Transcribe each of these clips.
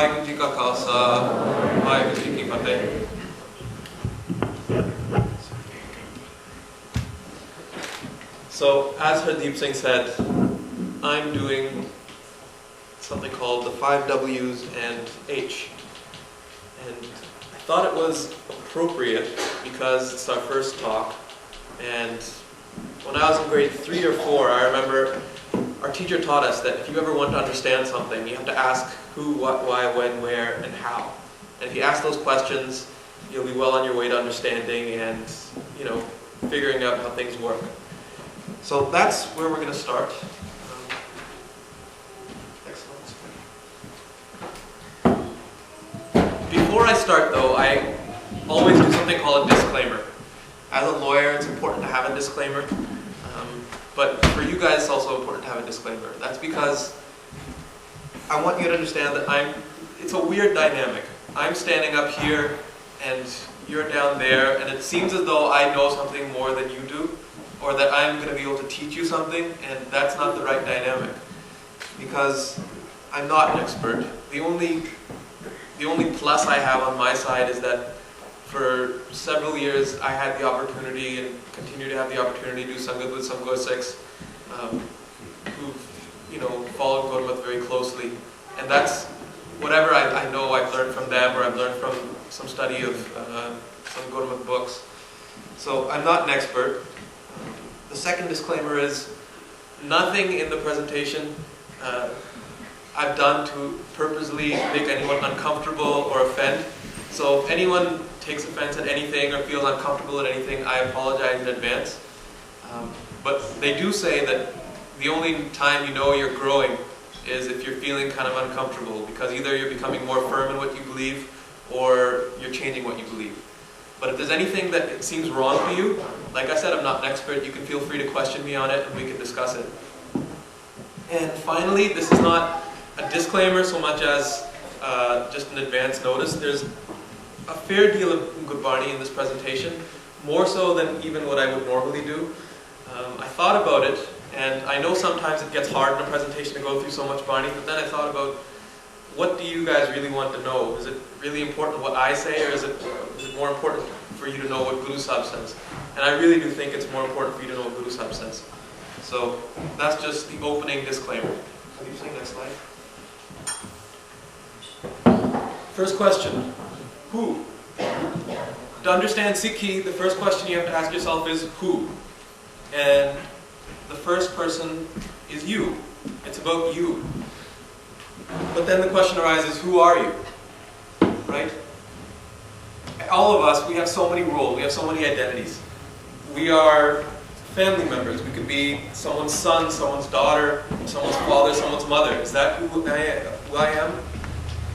Vaheguru Ji Ka Khalsa, Vaheguru Ji Ki Fateh. So, as Hardeep Singh said, I'm doing something called the 5 W's and H. And I thought it was appropriate because it's our first talk. And when I was in grade 3 or 4, I remember our teacher taught us that if you ever want to understand something, you have to ask who, what, why, when, where, and how. And if you ask those questions, you'll be well on your way to understanding and, figuring out how things work. So that's where we're going to start. Before I start though, I always do something called a disclaimer. As a lawyer, it's important to have a disclaimer. But for you guys, it's also important to have a disclaimer. That's because I want you to understand that it's a weird dynamic. I'm standing up here and you're down there, and it seems as though I know something more than you do, or that I'm going to be able to teach you something, and that's not the right dynamic. Because I'm not an expert. The only plus I have on my side is that for several years I had the opportunity and continue to have the opportunity to do Sangat with some Gursikhs who've followed Gurmat very closely. And that's whatever I know I've learned from them, or I've learned from some study of some Gurmat books. So I'm not an expert. The second disclaimer is nothing in the presentation I've done to purposely make anyone uncomfortable or offend. So if anyone takes offense at anything or feels uncomfortable at anything, I apologize in advance. But they do say that the only time you know you're growing is if you're feeling kind of uncomfortable, because either you're becoming more firm in what you believe or you're changing what you believe. But if there's anything that seems wrong for you, like I said, I'm not an expert. You can feel free to question me on it and we can discuss it. And finally, this is not a disclaimer so much as just an advance notice. There's a fair deal of Gurbani in this presentation, more so than even what I would normally do. I thought about it, and I know sometimes it gets hard in a presentation to go through so much Bani, but then I thought about, what do you guys really want to know? Is it really important what I say, or is it more important for you to know what Guru Sahib says? And I really do think it's more important for you to know what Guru Sahib says. So that's just the opening disclaimer. Can you see next slide? First question, who? To understand Sikhi, the first question you have to ask yourself is who? And the first person is you. It's about you. But then the question arises, who are you? Right? All of us, we have so many roles, we have so many identities. We are family members. We could be someone's son, someone's daughter, someone's father, someone's mother. Is that who I am?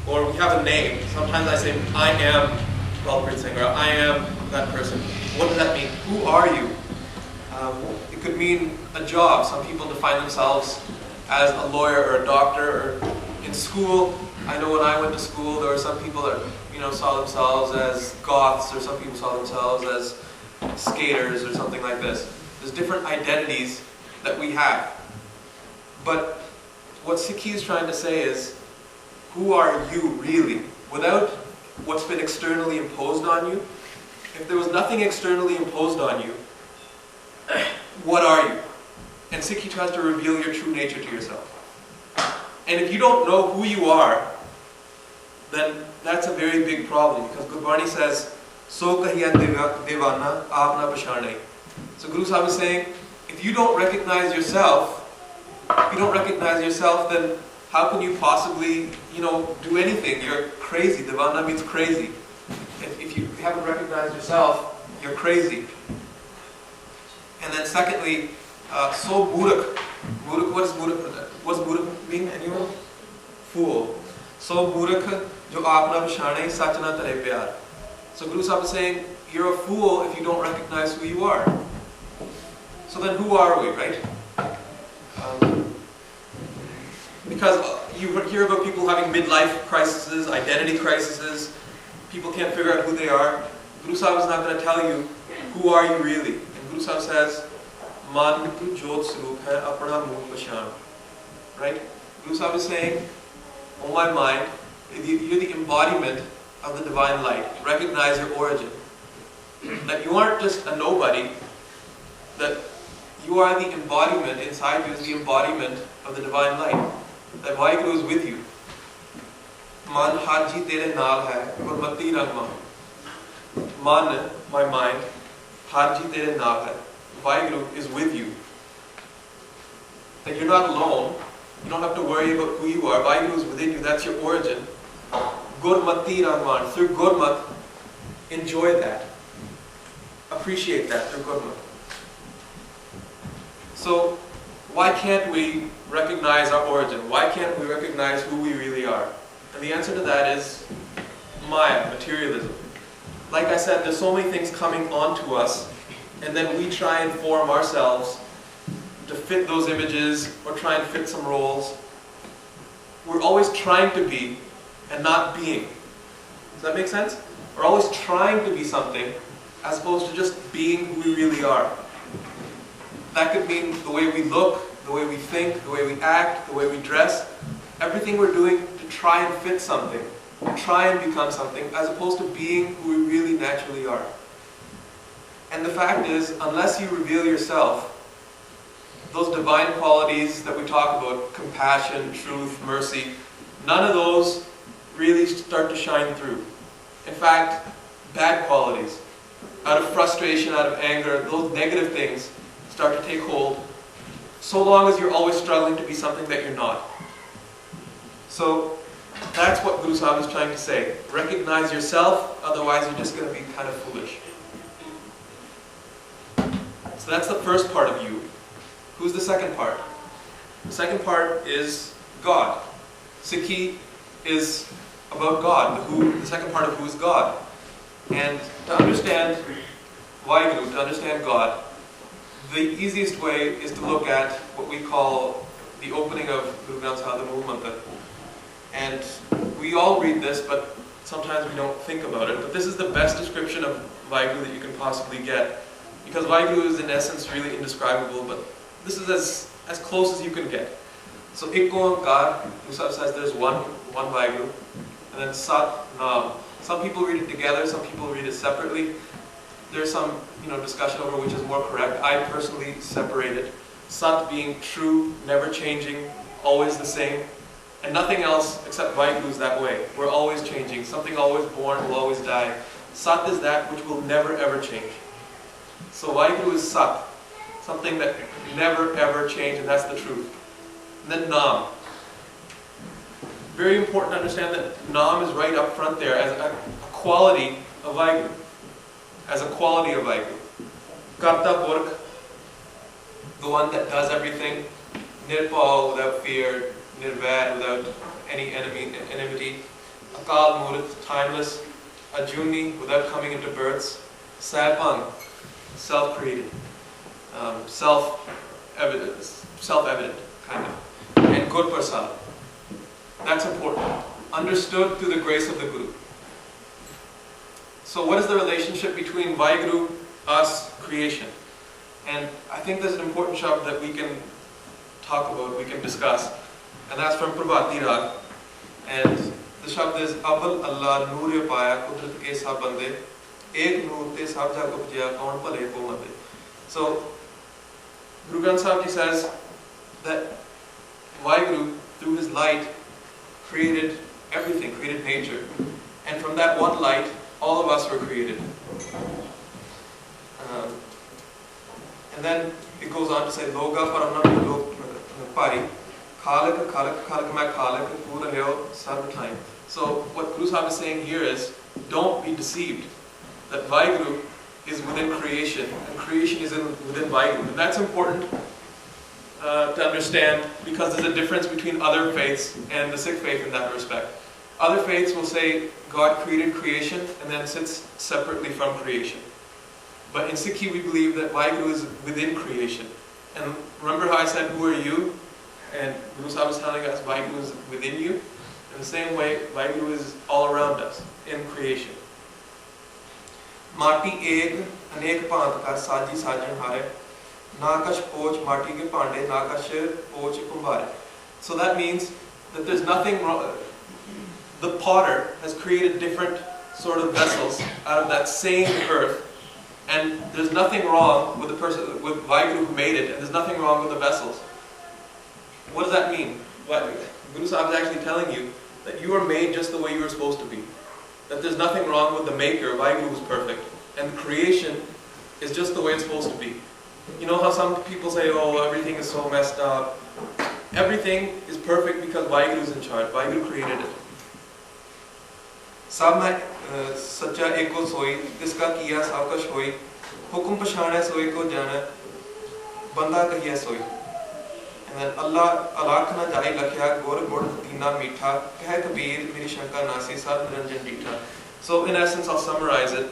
Or we have a name. Sometimes I say, I am Balpreet Singh, or I am that person. What does that mean? Who are you? It could mean a job. Some people define themselves as a lawyer or a doctor, or in school. I know when I went to school, there were some people that saw themselves as goths, or some people saw themselves as skaters, or something like this. There's different identities that we have. But what Sikhi is trying to say is, who are you really? Without what's been externally imposed on you. If there was nothing externally imposed on you, what are you? And Sikhi tries to reveal your true nature to yourself. And if you don't know who you are, then that's a very big problem, because Gurbani says, "So kahiya devana, aap na pashane." So Guru Sahib is saying, if you don't recognize yourself, then how can you possibly, do anything? You're crazy. Devana means crazy. If you haven't recognized yourself, you're crazy. And then secondly, so burak. Burak, what is burak? What's burak mean? Anyone? Fool. So burak jo aapna pashane sach na tare pyar. So Guru Sahib is saying, you're a fool if you don't recognize who you are. So then who are we, right? Because you hear about people having midlife crises, identity crises, people can't figure out who they are. Guru Sahib is not going to tell you, who are you really? And Guru Sahib says, Man tu jot swaroop hai apna moon pashan. Right? Guru Sahib is saying, oh my mind, You're the embodiment of the divine light. Recognize your origin. That you aren't just a nobody, that you are the embodiment, inside you is the embodiment of the divine light. That Vaheguru is with you. Man haji tere naal hai, gurmati rangma. Man, my mind, haji tere naal hai. Vaheguru is with you. That you're not alone. You don't have to worry about who you are. Vaheguru is within you. That's your origin. Gurmati rangman. Through Gurmat, enjoy that. Appreciate that through Gurmat. So, why can't we recognize our origin? Why can't we recognize who we really are? And the answer to that is Maya, materialism. Like I said, there's so many things coming onto us, and then we try and form ourselves to fit those images or try and fit some roles. We're always trying to be and not being. Does that make sense? We're always trying to be something as opposed to just being who we really are. That could mean the way we look, the way we think, the way we act, the way we dress. Everything we're doing to try and fit something, try and become something, as opposed to being who we really naturally are. And the fact is, unless you reveal yourself, those divine qualities that we talk about, compassion, truth, mercy, none of those really start to shine through. In fact, bad qualities, out of frustration, out of anger, those negative things start to take hold, so long as you're always struggling to be something that you're not. So that's what Guru Sahib is trying to say. Recognize yourself, otherwise you're just going to be kind of foolish. So that's the first part of you. Who's the second part? The second part is God. Sikhi is about God. The second part of who is God. And to understand Vaheguru, to understand God, the easiest way is to look at what we call the opening of Guru Granth Sahib, the Mool Mantra. And we all read this, but sometimes we don't think about it. But this is the best description of Vaheguru that you can possibly get. Because Vaheguru is in essence really indescribable, but this is as close as you can get. So Ikko Ankar, Guru Sahib says there's one Vaheguru, and then Sat Nam. Some people read it together, some people read it separately. There's some discussion over which is more correct. I personally separate it. Sat being true, never changing, always the same. And nothing else except Vaheguru is that way. We're always changing. Something always born will always die. Sat is that which will never ever change. So Vaheguru is Sat, something that never ever change, and that's the truth. And then Nam. Very important to understand that Nam is right up front there as a quality of Vaheguru. As a quality of Vaheguru. Karta Purkh, the one that does everything. Nirpal, without fear. Nirvair, without any enmity. Akal Murth, timeless. Ajuni, without coming into births. Saipang, self-created. Self-evident, kind of. And Gur Prasad. That's important. Understood through the grace of the Guru. So what is the relationship between Vaheguru, us, creation? And I think there's an important shabd that we can talk about, we can discuss. And that's from Prabhati Rag. And the shabd is Abal Allah Noor Paya Kudrat Ke Sab Bande Ek Noor Te Sab Jag Upjaya Kaun Bhale Ko Mande. So Guru Granth Sahib Ji says that Vaheguru, through his light, created everything, created nature. And from that one light, all of us were created. And then it goes on to say, Loga Paramna Log Pari, Khalak, Khalak, Khalak Ma Khalak, Pura Heo, Sarva time. So what Guru Sahib is saying here is, don't be deceived that Vaheguru is within creation, and creation is within Vaheguru. And that's important to understand, because there's a difference between other faiths and the Sikh faith in that respect. Other faiths will say God created creation and then sits separately from creation. But in Sikhi we believe that Vaheguru is within creation. And remember how I said, who are you? And Guru Sahib is telling us Vaheguru is within you. In the same way, Vaheguru is all around us, in creation. Mati ek anek pant ka saji sajan hare. Nakash poch mati ke pande, nakash poch kumbhare. So that means that there's nothing wrong. the potter has created different sort of vessels out of that same earth, and there's nothing wrong with the person, with Vaheguru who made it, and there's nothing wrong with the vessels. What does that mean? Guru Sahib is actually telling you that you are made just the way you were supposed to be. That there's nothing wrong with the maker, Vaheguru was perfect, and the creation is just the way it's supposed to be. You know how some people say, oh, everything is so messed up. Everything is perfect because Vaheguru is in charge. Vaheguru created it. Sab mein sacha eko soi, tiska kiya sab kuch hoi, hukum pashana soi ko jana, banda kahiya soi. And then Allah alakh na jai lakhya, gor gor tina meetha, keh kabir meri shanka nasi sab niranjan deetha. So in essence, I'll summarize it.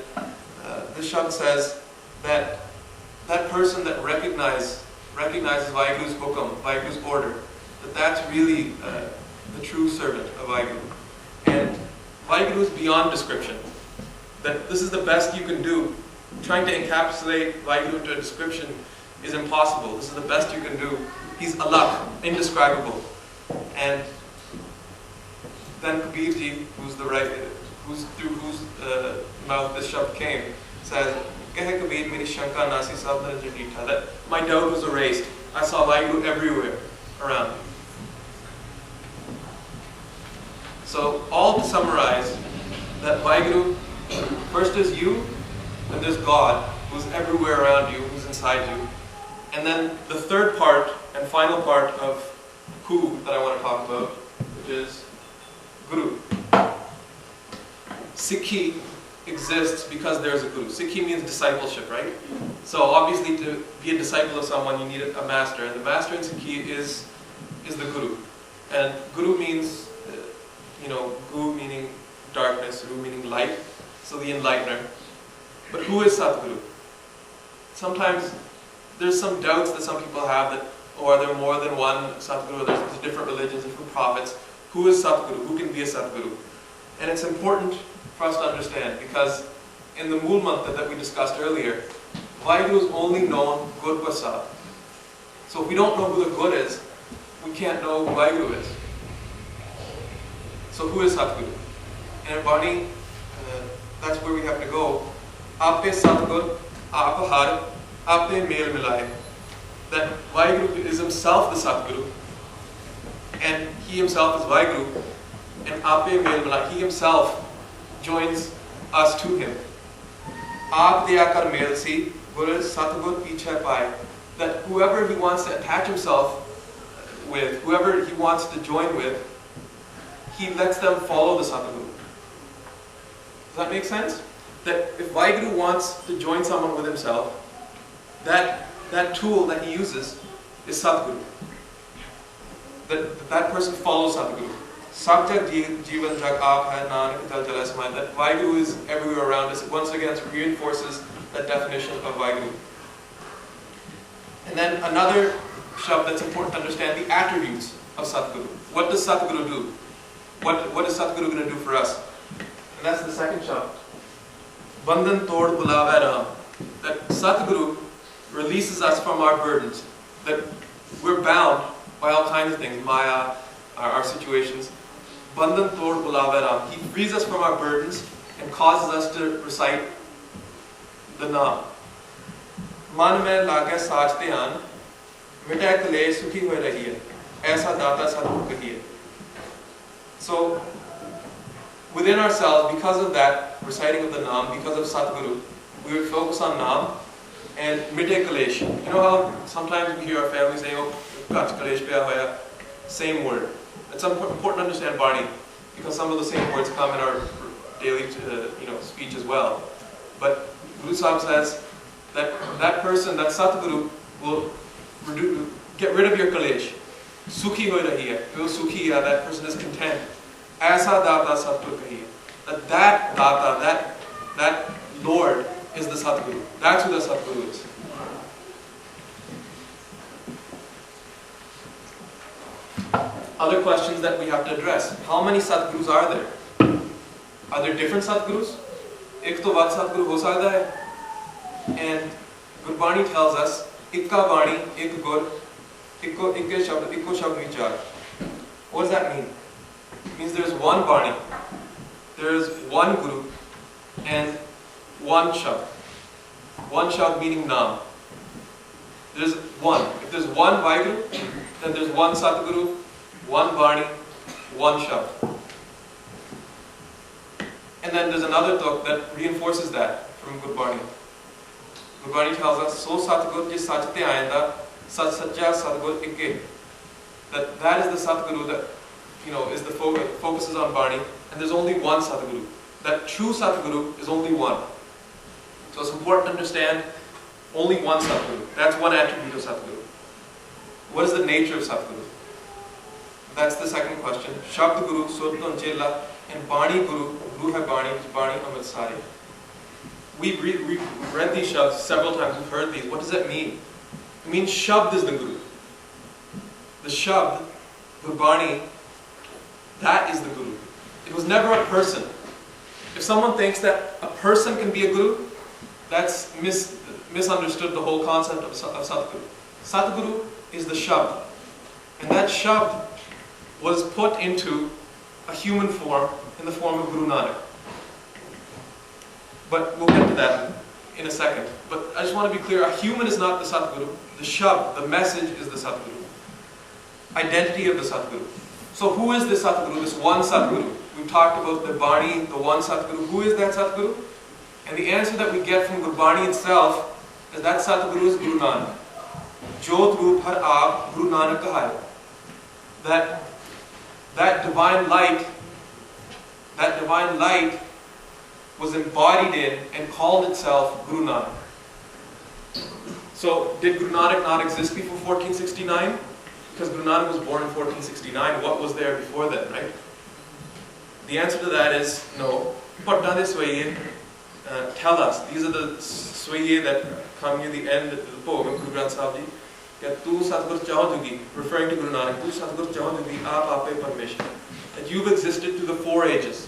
This shabd says that that person that recognizes Vaheguru's hukum, Vaheguru's order, that's really the true servant of Vaheguru. And Vaheguru is beyond description. That this is the best you can do. Trying to encapsulate Vaheguru into a description is impossible. This is the best you can do. He's alakh, indescribable. And then Kabirji, through whose mouth this shabd came, says, that my doubt was erased. I saw Vaheguru everywhere around me. So, all to summarize, that Vaheguru, first is you, then there's God, who's everywhere around you, who's inside you. And then the third part and final part of who that I want to talk about, which is Guru. Sikhi exists because there's a Guru. Sikhi means discipleship, right? So obviously to be a disciple of someone you need a master, and the master in Sikhi is the Guru. And Guru means, Gu meaning darkness, Ru meaning light, so the enlightener. But who is Satguru? Sometimes there's some doubts that some people have that, are there more than one Satguru? There's different religions, different prophets. Who is Satguru? Who can be a Satguru? And it's important for us to understand, because in the Mool Mantra that we discussed earlier, Vaheguru is only known Gur Prasad. So if we don't know who the Gur is, we can't know who Vaheguru is. So who is Satguru? And in Bani, that's where we have to go. Ape Satgur, Aap Har, Ape Mel Milai. That Vaheguru is himself the Satguru, and he himself is Vaheguru, and Ape Mel Milai, he himself joins us to him. Aap Dya Kar Mel Si, Gur Satgur Pichhe Pai. That whoever he wants to attach himself with, whoever he wants to join with, he lets them follow the Satguru. Does that make sense? That if Vaheguru wants to join someone with himself, that tool that he uses is Satguru. That person follows Satguru. Sabjak Jivan Jag Aap Hai Nanak Jal Jala Samay. That Vaheguru is everywhere around us. Once again, it reinforces that definition of Vaheguru. And then another shabd that's important to understand, the attributes of Satguru. What does Satguru do? What is Satguru going to do for us? And that's the second shabd. Bandhan Tod Bulave Ram. That Satguru releases us from our burdens. That we're bound by all kinds of things, Maya, our situations. Bandhan Tod Bulave Ram. He frees us from our burdens and causes us to recite the Naam. Man mein lage saach dhyan, mitae kalesh sukhi hoye rahiye. Aisa data Satguru kahiye. So, within ourselves, because of that reciting of the Naam, because of Satguru, we would focus on Naam and mite kalesh. You know how sometimes we hear our family saying, oh, kach kalesh pya hoya, same word. It's important to understand Bani, because some of the same words come in our daily speech as well. But Guru Sahib says that person, that Satguru, will get rid of your kalesh. Sukhi hoy rahiye. Wo sukhi hai, that person is content. Aisa data Satguru kahiye. That data, that Lord is the Satguru. That's who the Satguru is. Other questions that we have to address. How many Satgurus are there? Are there different Satgurus? Ek to vad Satguru ho sakta hai. And Gurbani tells us, Ikka Bani, Ik Gur, Ikko Shabd Vichar. What does that mean? It means there's one Bani, there is one Guru and one Shabd. One Shabd meaning Naam. There's one. If there's one Vaheguru, then there's one Satguru, one Bani, one Shabd. And then there's another talk that reinforces that from Gurbani. Gurbani tells us, So Satgur jis sach te ayenda, sat satya Satgur ikke. That is the Satguru that is the focuses on Bani, and there's only one Satguru. That true Satguru is only one. So it's important to understand only one Satguru. That's one attribute of Satguru. What is the nature of Satguru? That's the second question. Shabd Guru, Surton Chela, and Bani Guru, Guru hai Bani, Bani Amrit Sari. We've read these Shabds several times, we've heard these. What does that mean? It means Shabd is the Guru. The Shabd, Gurbani, that is the Guru. It was never a person. If someone thinks that a person can be a Guru, that's misunderstood the whole concept of Satguru. Satguru is the Shabd. And that Shabd was put into a human form in the form of Guru Nanak. But we'll get to that in a second. But I just want to be clear, a human is not the Satguru. The Shabd, the message, is the Satguru. Identity of the Satguru. So who is this Satguru, this one Satguru? We've talked about the Bani, the one Satguru. Who is that Satguru? And the answer that we get from Gurbani itself is that Satguru is Guru Nanak. Jot Roop Har Aap Guru Nanak Kahayo. That divine light was embodied in and called itself Guru Nanak. So did Guru Nanak not exist before 1469? Because Guru Nanak was born in 1469, what was there before then, right? The answer to that is no. Patna Swaye tell us, these are the Swaye that come near the end of the poem of Guru Granth Sahib Ji. Tu Satgur Chaudhugi, referring to Guru Nanak, Tu Satgur Chaudhugi Aap Ape Parmeshwar. That you've existed through the 4 ages.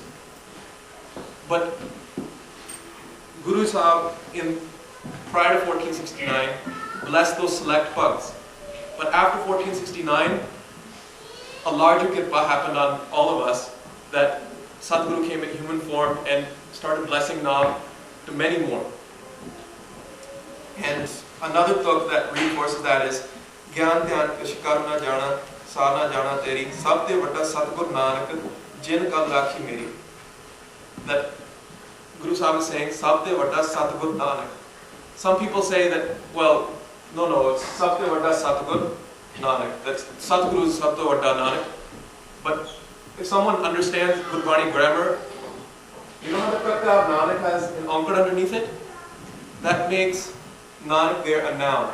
But Guru Sahib, prior to 1469, blessed those select bugs. But after 1469, a larger kirpa happened on all of us, that Satguru came in human form and started blessing Naam to many more. And another book that reinforces that is Gyan Dhyan Kish Karna Jana Sana Jana Teri Sabde Vata Satgur Nanak Jin Kal Rakhi Meri. That Guru Sahib is saying Sabde Vata Satgur Nanak. Some people say that, well, no, it's Sabde Vata Satgur Nanak. That Satguru is Sabde Vata Nanak. But if someone understands Gurbani grammar, you know how the Prakta of Nanak has an Ankar underneath it? That makes Nanak there a noun.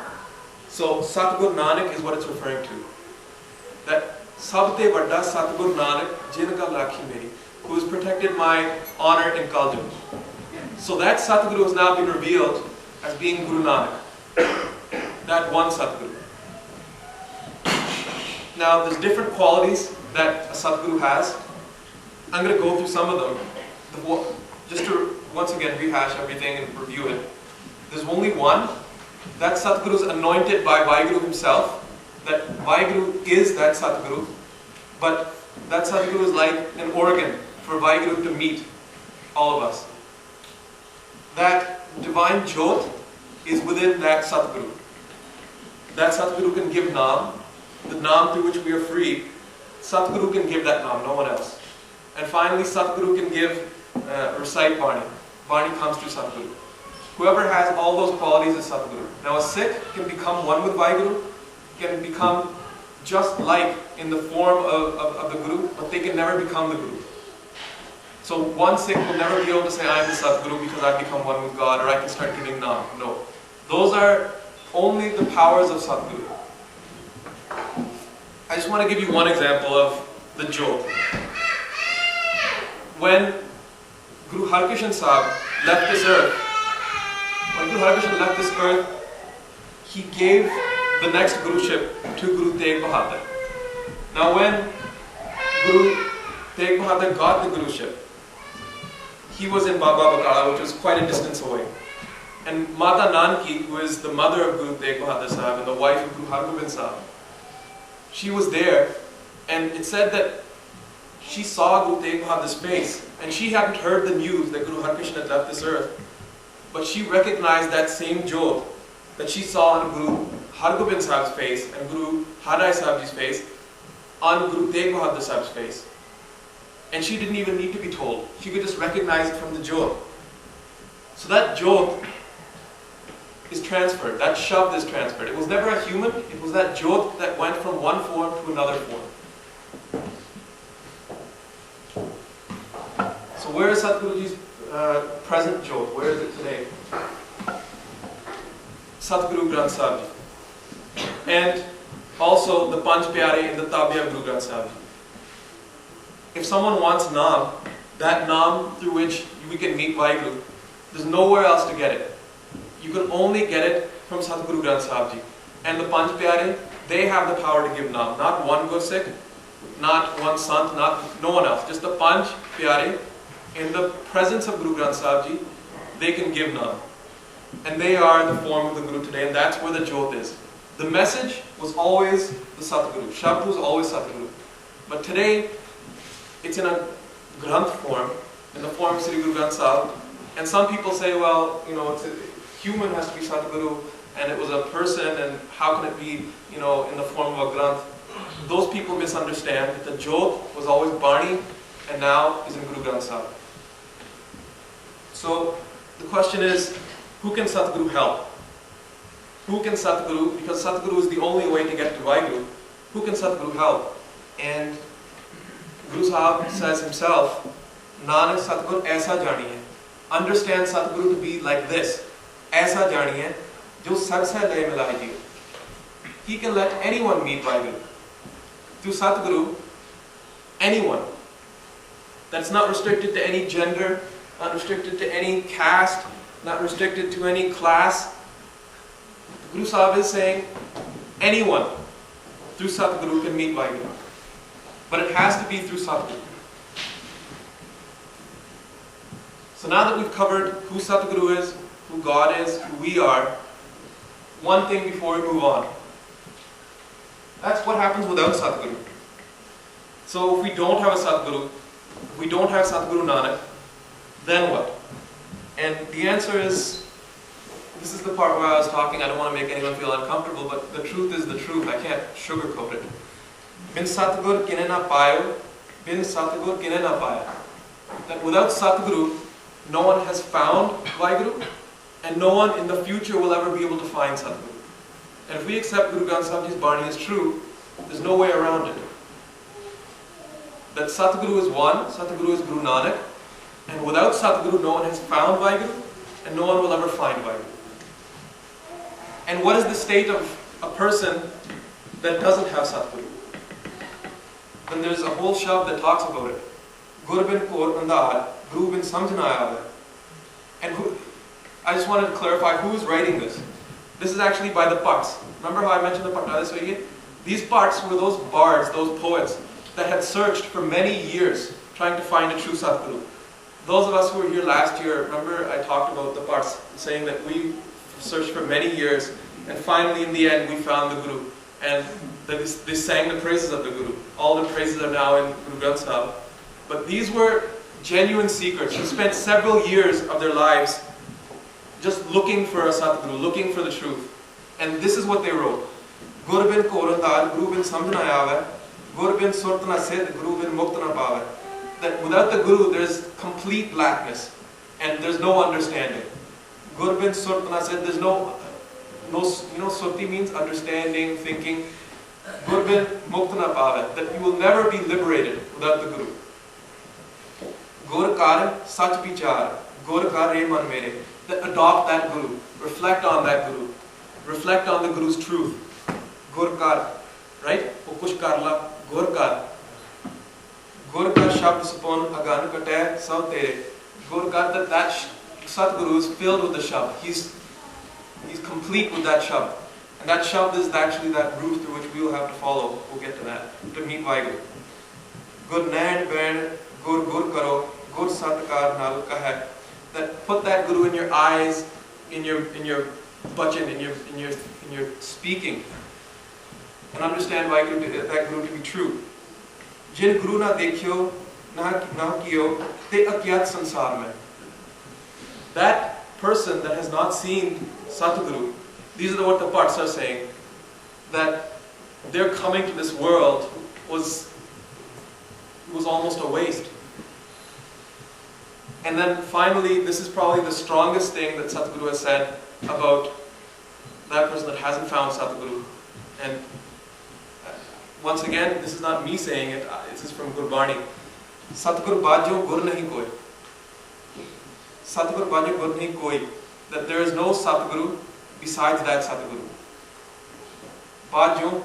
So Satgur Nanak is what it's referring to. That Sabte Vadda Satgur Nanak Jinka Lakhi Meri, who has protected my honor in Kaljug. So that Satguru has now been revealed as being Guru Nanak. That one Satguru. Now there's different qualities that a Satguru has. I'm going to go through some of them. Just to once again rehash everything and review it. There's only one. That Satguru is anointed by Vaheguru himself. That Vaheguru is that Satguru. But that Satguru is like an organ for Vaheguru to meet all of us. That divine Jyot is within that Satguru. That Satguru can give Naam, the Naam through which we are free. Satguru can give that Naam, no one else. And finally, Satguru can recite Bani. Bani comes to Satguru. Whoever has all those qualities is Satguru. Now a Sikh can become one with Vaheguru, can become just like in the form of the Guru, but they can never become the Guru. So one Sikh will never be able to say, I am the Satguru because I've become one with God, or I can start giving Naam. No. Those are only the powers of Satguru. I just want to give you one example of the Jyot. When Guru Harkishan Sahib left this earth, he gave the next Guruship to Guru Tegh Bahadur. Now when Guru Tegh Bahadur got the Guruship, he was in Baba Bakala, which was quite a distance away. And Mata Nanki, who is the mother of Guru Tegh Bahadur Sahib and the wife of Guru Hargobind Sahib, she was there, and it said that she saw Guru Tegh Bahadur's face, and she hadn't heard the news that Guru Har Krishna had left this earth, but she recognized that same Jyot that she saw on Guru Har Gobind Sahib's face and Guru Har Rai Sahib's face on Guru Tegh Bahadur Sahib's face. And she didn't even need to be told. She could just recognize it from the Jyot. So that Jyot is transferred. That Shabd is transferred. It was never a human. It was that Jyot that went from one form to another form. So where is Satguruji's present Jyot? Where is it today? Satguru Granth Sahib Ji. And also the Panch Pyare in the Tabia Guru Granth Sahib Ji. If someone wants Naam, that Naam through which we can meet Vaheguru, there's nowhere else to get it. You can only get it from Satguru Granth Sahib Ji. And the Panch Pyare, they have the power to give Naam. Not one Gursikh, not one Sant, no one else. Just the Panch Pyare, in the presence of Guru Granth Sahib Ji, they can give Naam. And they are the form of the Guru today, and that's where the Jyot is. The message was always the Satguru. Shabd was always Satguru. But today, it's in a Granth form, in the form of Sri Guru Granth Sahib. And some people say, well, it's a human has to be Satguru, and it was a person, and how can it be, in the form of a Granth? Those people misunderstand that the Jyot was always Bani, and now is in Guru Granth Sahib. So, the question is, who can Satguru help? Who can Satguru, because Satguru is the only way to get to Vaheguru, who can Satguru help? And Guru Sahib says himself, Nanak Satguru aisa janiye. Understand Satguru to be like this. Aisa janiye, jo sab se le milai jiyo. He can let anyone meet Vaheguru. Through Satguru, anyone. That's not restricted to any gender, not restricted to any caste, not restricted to any class. Guru Sahib is saying, anyone through Satguru can meet Vaheguru. But it has to be through Satguru. So now that we've covered who Satguru is, who God is, who we are, one thing before we move on. That's what happens without Satguru. So if we don't have a Satguru, if we don't have Satguru Nanak, then what? And the answer is, this is the part where I was talking, I don't want to make anyone feel uncomfortable, but the truth is the truth. I can't sugarcoat it. Bin Satgur kine na payo, bin Satgur kine na paya. That without Satguru, no one has found Vaheguru, and no one in the future will ever be able to find Satguru. And if we accept Guru Granth Sahib Ji's Bani as true, there's no way around it. That Satguru is one, Satguru is Guru Nanak, and without Satguru, no one has found Vaheguru, and no one will ever find Vaheguru. And what is the state of a person that doesn't have Satguru? Then there's a whole shabd that talks about it. Gur bin kor andar, Guru bin samjhna aave. And I just wanted to clarify who's writing this. This is actually by the parts. Remember how I mentioned the parts? These parts were those bards, those poets, that had searched for many years trying to find a true Satguru. Those of us who were here last year, remember I talked about the parts, saying that we searched for many years, and finally in the end we found the Guru. And they sang the praises of the Guru. All the praises are now in Guru Granth Sahib. But these were genuine seekers who spent several years of their lives just looking for a Satguru, looking for the truth. And this is what they wrote. Gur bin korandar, Guru bin samjhna aave, Gur bin surtna sid, Guru bin muktana paave. That without the Guru there's complete blackness and there's no understanding. Gur bin surtna sid, there's no, surti means understanding, thinking. Gur bin muktana paave, that you will never be liberated without the Guru. Gur kar sach vichar, Gur kar re man mere. That adopt that Guru, reflect on that Guru, reflect on the Guru's truth. Gur kar, right? O kuch karla, Gur kar. Gur ka shabd supon agan kate sav tere. Gur kar, that Satguru is filled with the shabd. He's complete with that shabd. And that shabd is actually that route through which we will have to follow. We'll get to that. To meet Vaheguru. Gur nain bain, Gur karo, Gur satkar nal kahe. That put that Guru in your eyes, in your bhajan, in your speaking, and understand that Guru to be true. जिन गुरु ना देखियो ना कियो ते अज्ञात संसार में. That person that has not seen Satguru, these are what the parts are saying, that their coming to this world was almost a waste. And then finally, this is probably the strongest thing that Satguru has said about that person that hasn't found Satguru. And once again, this is not me saying it, this is from Gurbani. Satguru bajyo gur nahi koi. Satguru bajyo gur nahi koi. That there is no Satguru besides that Satguru. Bajyo,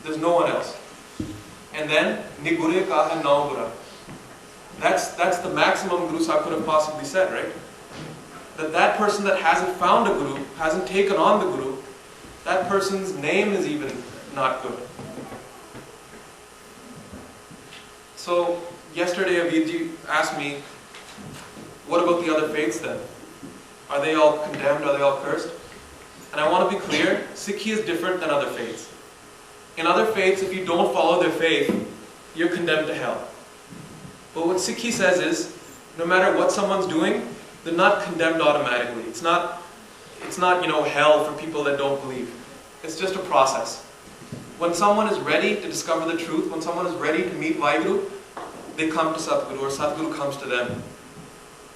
there's no one else. And then, nigure ka hai nau gura. That's the maximum Guru Sahib could have possibly said, right? That person that hasn't found a Guru, hasn't taken on the Guru, that person's name is even not good. So, yesterday Abhijit asked me, what about the other faiths then? Are they all condemned? Are they all cursed? And I want to be clear, Sikhi is different than other faiths. In other faiths, if you don't follow their faith, you're condemned to hell. But what Sikhi says is, no matter what someone's doing, they're not condemned automatically. It's not hell for people that don't believe. It's just a process. When someone is ready to discover the truth, when someone is ready to meet Vaheguru, they come to Satguru, or Satguru comes to them.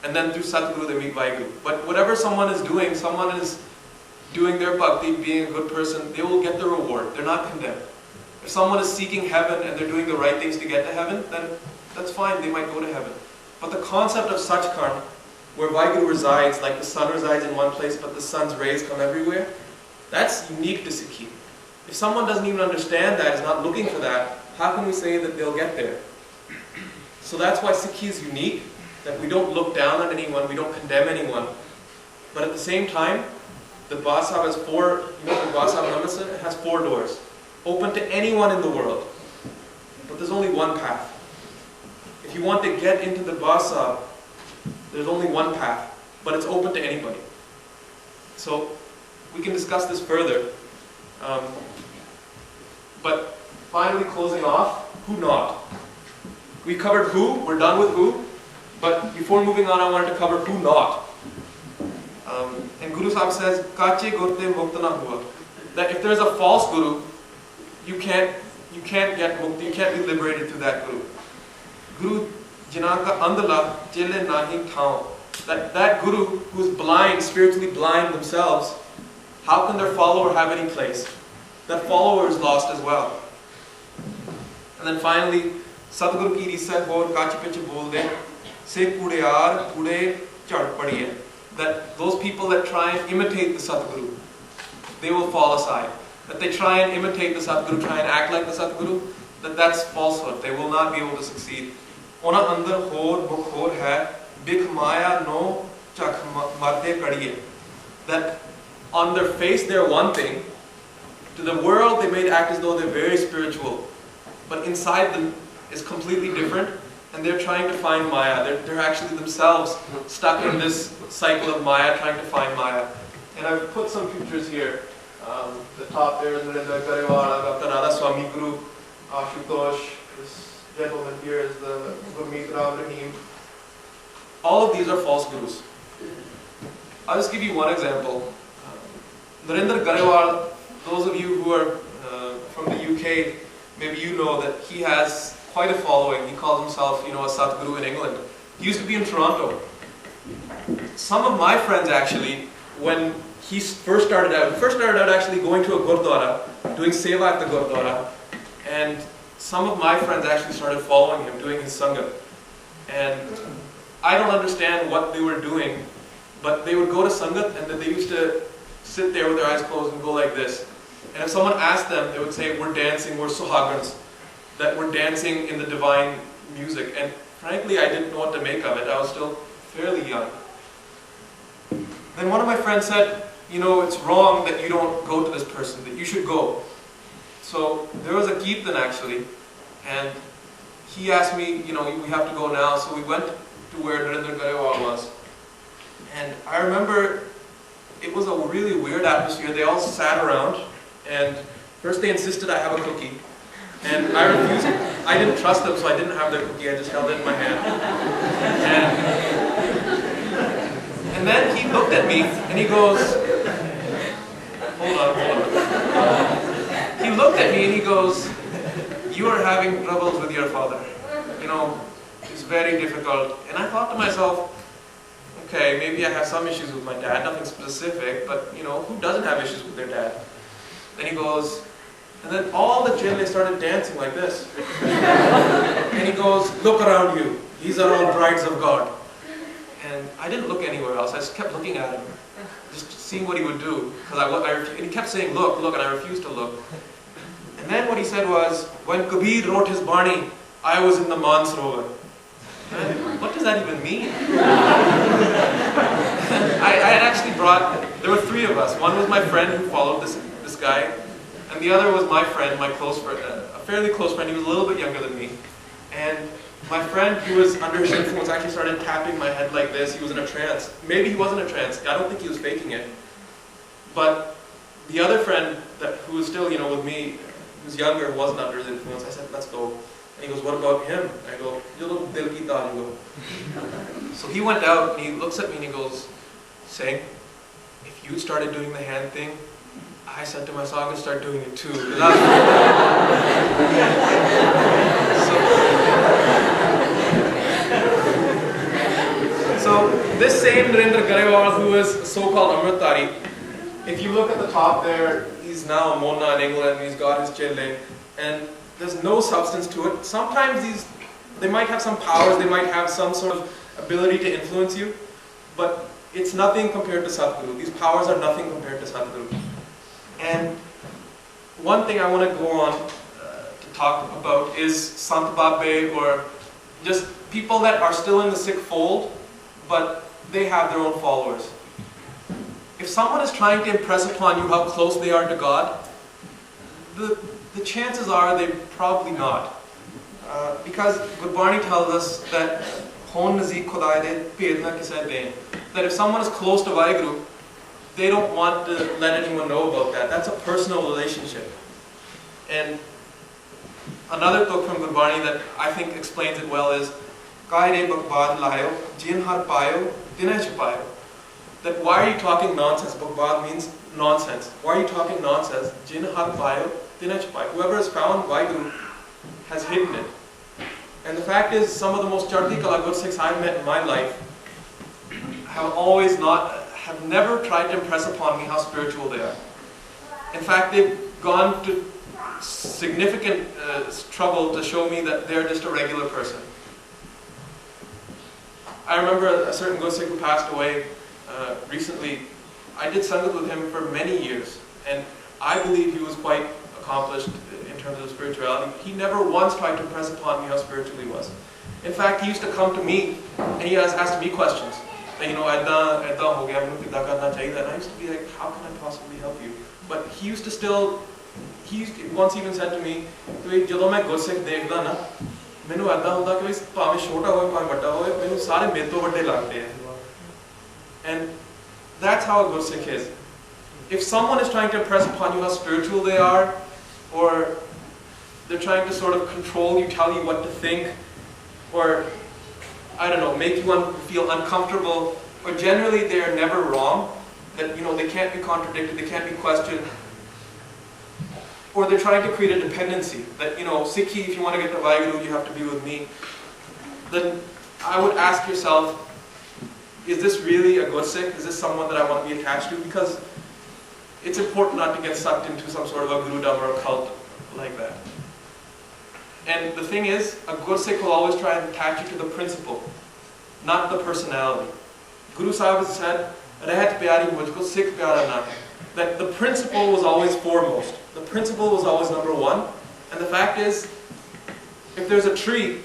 And then through Satguru they meet Vaheguru. But whatever someone is doing their bhakti, being a good person, they will get the reward. They're not condemned. If someone is seeking heaven and they're doing the right things to get to heaven, then that's fine, they might go to heaven. But the concept of Sachkhand, where Vaheguru resides, like the sun resides in one place but the sun's rays come everywhere, that's unique to Sikhi. If someone doesn't even understand that, is not looking for that, how can we say that they'll get there? So that's why Sikhi is unique, that we don't look down on anyone, we don't condemn anyone. But at the same time, the Bhai Sahib has the Bhai Sahib has 4 doors, open to anyone in the world. But there's only one path. If you want to get into the Bhai Sahib, there's only one path, but it's open to anybody. So we can discuss this further. But finally closing off, who not? We covered who, we're done with who, but before moving on I wanted to cover who not. And Guru Sahib says, Kache Gurte Mukta na hua. That if there's a false Guru, you can't get mukti, you can't be liberated through that Guru. Guru Jinaka Andala Chile Nahi Thao. That Guru who's blind, spiritually blind themselves, how can their follower have any place? That follower is lost as well. And then finally, Sadguru ki risa aur kachi peche bol de, se kudeyaar kude chad padiye. That those people that try and imitate the Sadguru, they will fall aside. That they try and imitate the Sadguru, try and act like the Sadguru, that's falsehood. They will not be able to succeed. Ona andar hor mukh hor hai, bikh maya no chakh marde kadiye. That on their face they're one thing, to the world they may act as though they're very spiritual, but inside them is completely different, and they're trying to find Maya. They're actually themselves stuck in this cycle of Maya, trying to find Maya. And I've put some pictures here. The top there is Narendra Garewal, I've got Radha Swami Guru, Ashutosh, this gentleman here is the Gurmeet Ram Rahim. All of these are false gurus. I'll just give you one example. Narendra Garewal, those of you who are from the UK, maybe you know that he has quite a following. He calls himself, a Satguru in England. He used to be in Toronto. Some of my friends actually, when he first started out actually going to a Gurdwara, doing seva at the Gurdwara, and some of my friends actually started following him, doing his Sangha. And I don't understand what they were doing, but they would go to Sangat and then they used to sit there with their eyes closed and go like this. And if someone asked them, they would say, we're dancing, we're suhagans, that we're dancing in the divine music. And frankly, I didn't know what to make of it. I was still fairly young. Then one of my friends said, it's wrong that you don't go to this person, that you should go. So there was a Kirtan actually, and he asked me, we have to go now. So we went to where Narendra Garewal was. And I remember it was a really weird atmosphere. They all sat around, and first they insisted I have a cookie. And I refused. I didn't trust them, so I didn't have their cookie. I just held it in my hand. And then he looked at me and he goes, hold on. He looked at me and he goes, you are having troubles with your father. You know, it's very difficult. And I thought to myself, okay, maybe I have some issues with my dad, nothing specific, but you know, who doesn't have issues with their dad? Then he goes, and then all the children started dancing like this. And he goes, look around you. These are all brides of God. And I didn't look anywhere else. I just kept looking at him, just seeing what he would do. And he kept saying, look, look, and I refused to look. And then what he said was, when Kabir wrote his Bani, I was in the Mansarovar. What does that even mean? I had actually brought, there were three of us. One was my friend who followed this guy, and the other was my friend, my close friend, a fairly close friend. He was a little bit younger than me. And my friend, who was under his influence, actually started tapping my head like this. He was in a trance. Maybe he wasn't in a trance. I don't think he was faking it. But the other friend who was still, with me, who was younger, who wasn't under his influence, I said, let's go. And he goes, what about him? I go, dil ki taal go. So he went out and he looks at me and he goes, Singh, if you started doing the hand thing, I said to myself, I'm going to start doing it too. So this same Narendra Garewal, who is so-called Amritdhari, if you look at the top there, he's now a Mona in England, he's got his chille, and there's no substance to it. Sometimes they might have some powers, they might have some sort of ability to influence you, but it's nothing compared to Sadhguru. These powers are nothing compared to Sadhguru. And one thing I want to go on to talk about is Sant Babe, or just people that are still in the Sikh fold, but they have their own followers. If someone is trying to impress upon you how close they are to God, the chances are they're probably not. Because Gurbani tells us that that if someone is close to Vaheguru, they don't want to let anyone know about that. That's a personal relationship. And another talk from Gurbani that I think explains it well is Kaire Bakbad Layo, Jin Har Payo, Dinay Chupayo. That why are you talking nonsense? Bakbad means nonsense. Why are you talking nonsense? Jin Har Payo, Dinay Chupayo. Whoever has found Vaheguru has hidden it. And the fact is, some of the most Chardi Kala Sikhs I've met in my life have never tried to impress upon me how spiritual they are. In fact, they've gone to significant trouble to show me that they're just a regular person. I remember a certain Gursikh who passed away recently. I did Sangat with him for many years, and I believe he was quite accomplished in terms of spirituality. He never once tried to impress upon me how spiritual he was. In fact, he used to come to me and he asked me questions. And, and I used to be like, how can I possibly help you? But he used to once even said to me, and that's how a Gursikh is. If someone is trying to impress upon you how spiritual they are, or they're trying to sort of control you, tell you what to think, or I don't know, make you feel uncomfortable, or generally they are never wrong, that they can't be contradicted, they can't be questioned, or they're trying to create a dependency, that Sikhi, if you want to get to Vaheguru, you have to be with me, then I would ask yourself, is this really a Gursikh? Is this someone that I want to be attached to? Because it's important not to get sucked into some sort of a gurudom or a cult like that. And the thing is, a Gursikh will always try and attach you to the principle, not the personality. Guru Sahib has said, "Rehat pyari mujhko, Sikh pyara na hai." That the principle was always foremost. The principle was always number one. And the fact is, if there's a tree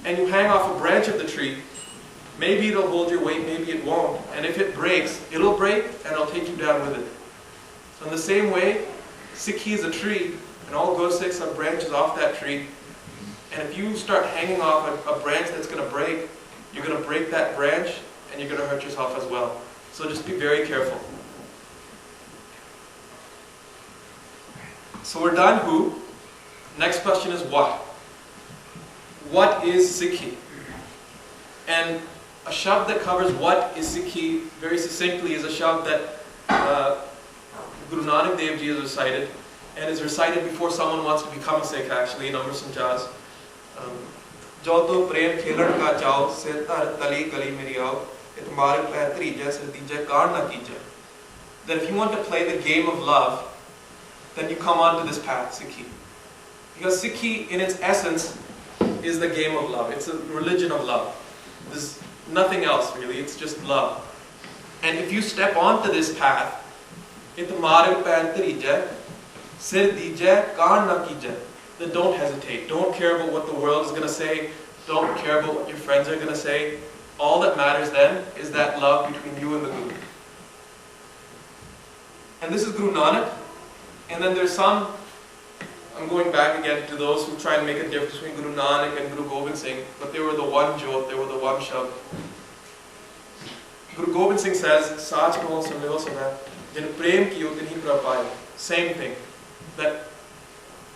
and you hang off a branch of the tree, maybe it'll hold your weight, maybe it won't. And if it breaks, it'll break and it'll take you down with it. So in the same way, Sikhi is a tree, and all Gursikhs are branches off that tree. And if you start hanging off a branch that's going to break, you're going to break that branch and you're going to hurt yourself as well. So just be very careful. So we're done who. Next question is what. what is Sikhi? And a shabd that covers what is Sikhi very succinctly is a shabd that Guru Nanak Dev Ji has recited, and is recited before someone wants to become a Sikh actually in Amrit Sanjaz. Jo to prem khelan ka chao, sir tar tali gali meri aao, it marg pੈ ਤਰੀਜੈ ਸਿਰ ਦੀਜੈ ਕਾਢ ਨਾ ਕੀਜੈ. That if you want to play the game of love, then you come onto this path, Sikhi. Because Sikhi, in its essence, is the game of love. It's a religion of love. There's nothing else really, it's just love. And if you step onto this path, it marg pੈ ਤਰੀਜੈ ਸਿਰ ਦੀਜੈ ਕਾਢ ਨਾ ਕੀਜੈ. Then don't hesitate. Don't care about what the world is going to say. Don't care about what your friends are going to say. All that matters then is that love between you and the Guru. And this is Guru Nanak. And then there's some, I'm going back again to those who try and make a difference between Guru Nanak and Guru Gobind Singh, but they were the one Jot, they were the one Shabd. Guru Gobind Singh says, Sach ko samyo samay, jin prem kiyo tinhi prapaya. Same thing. That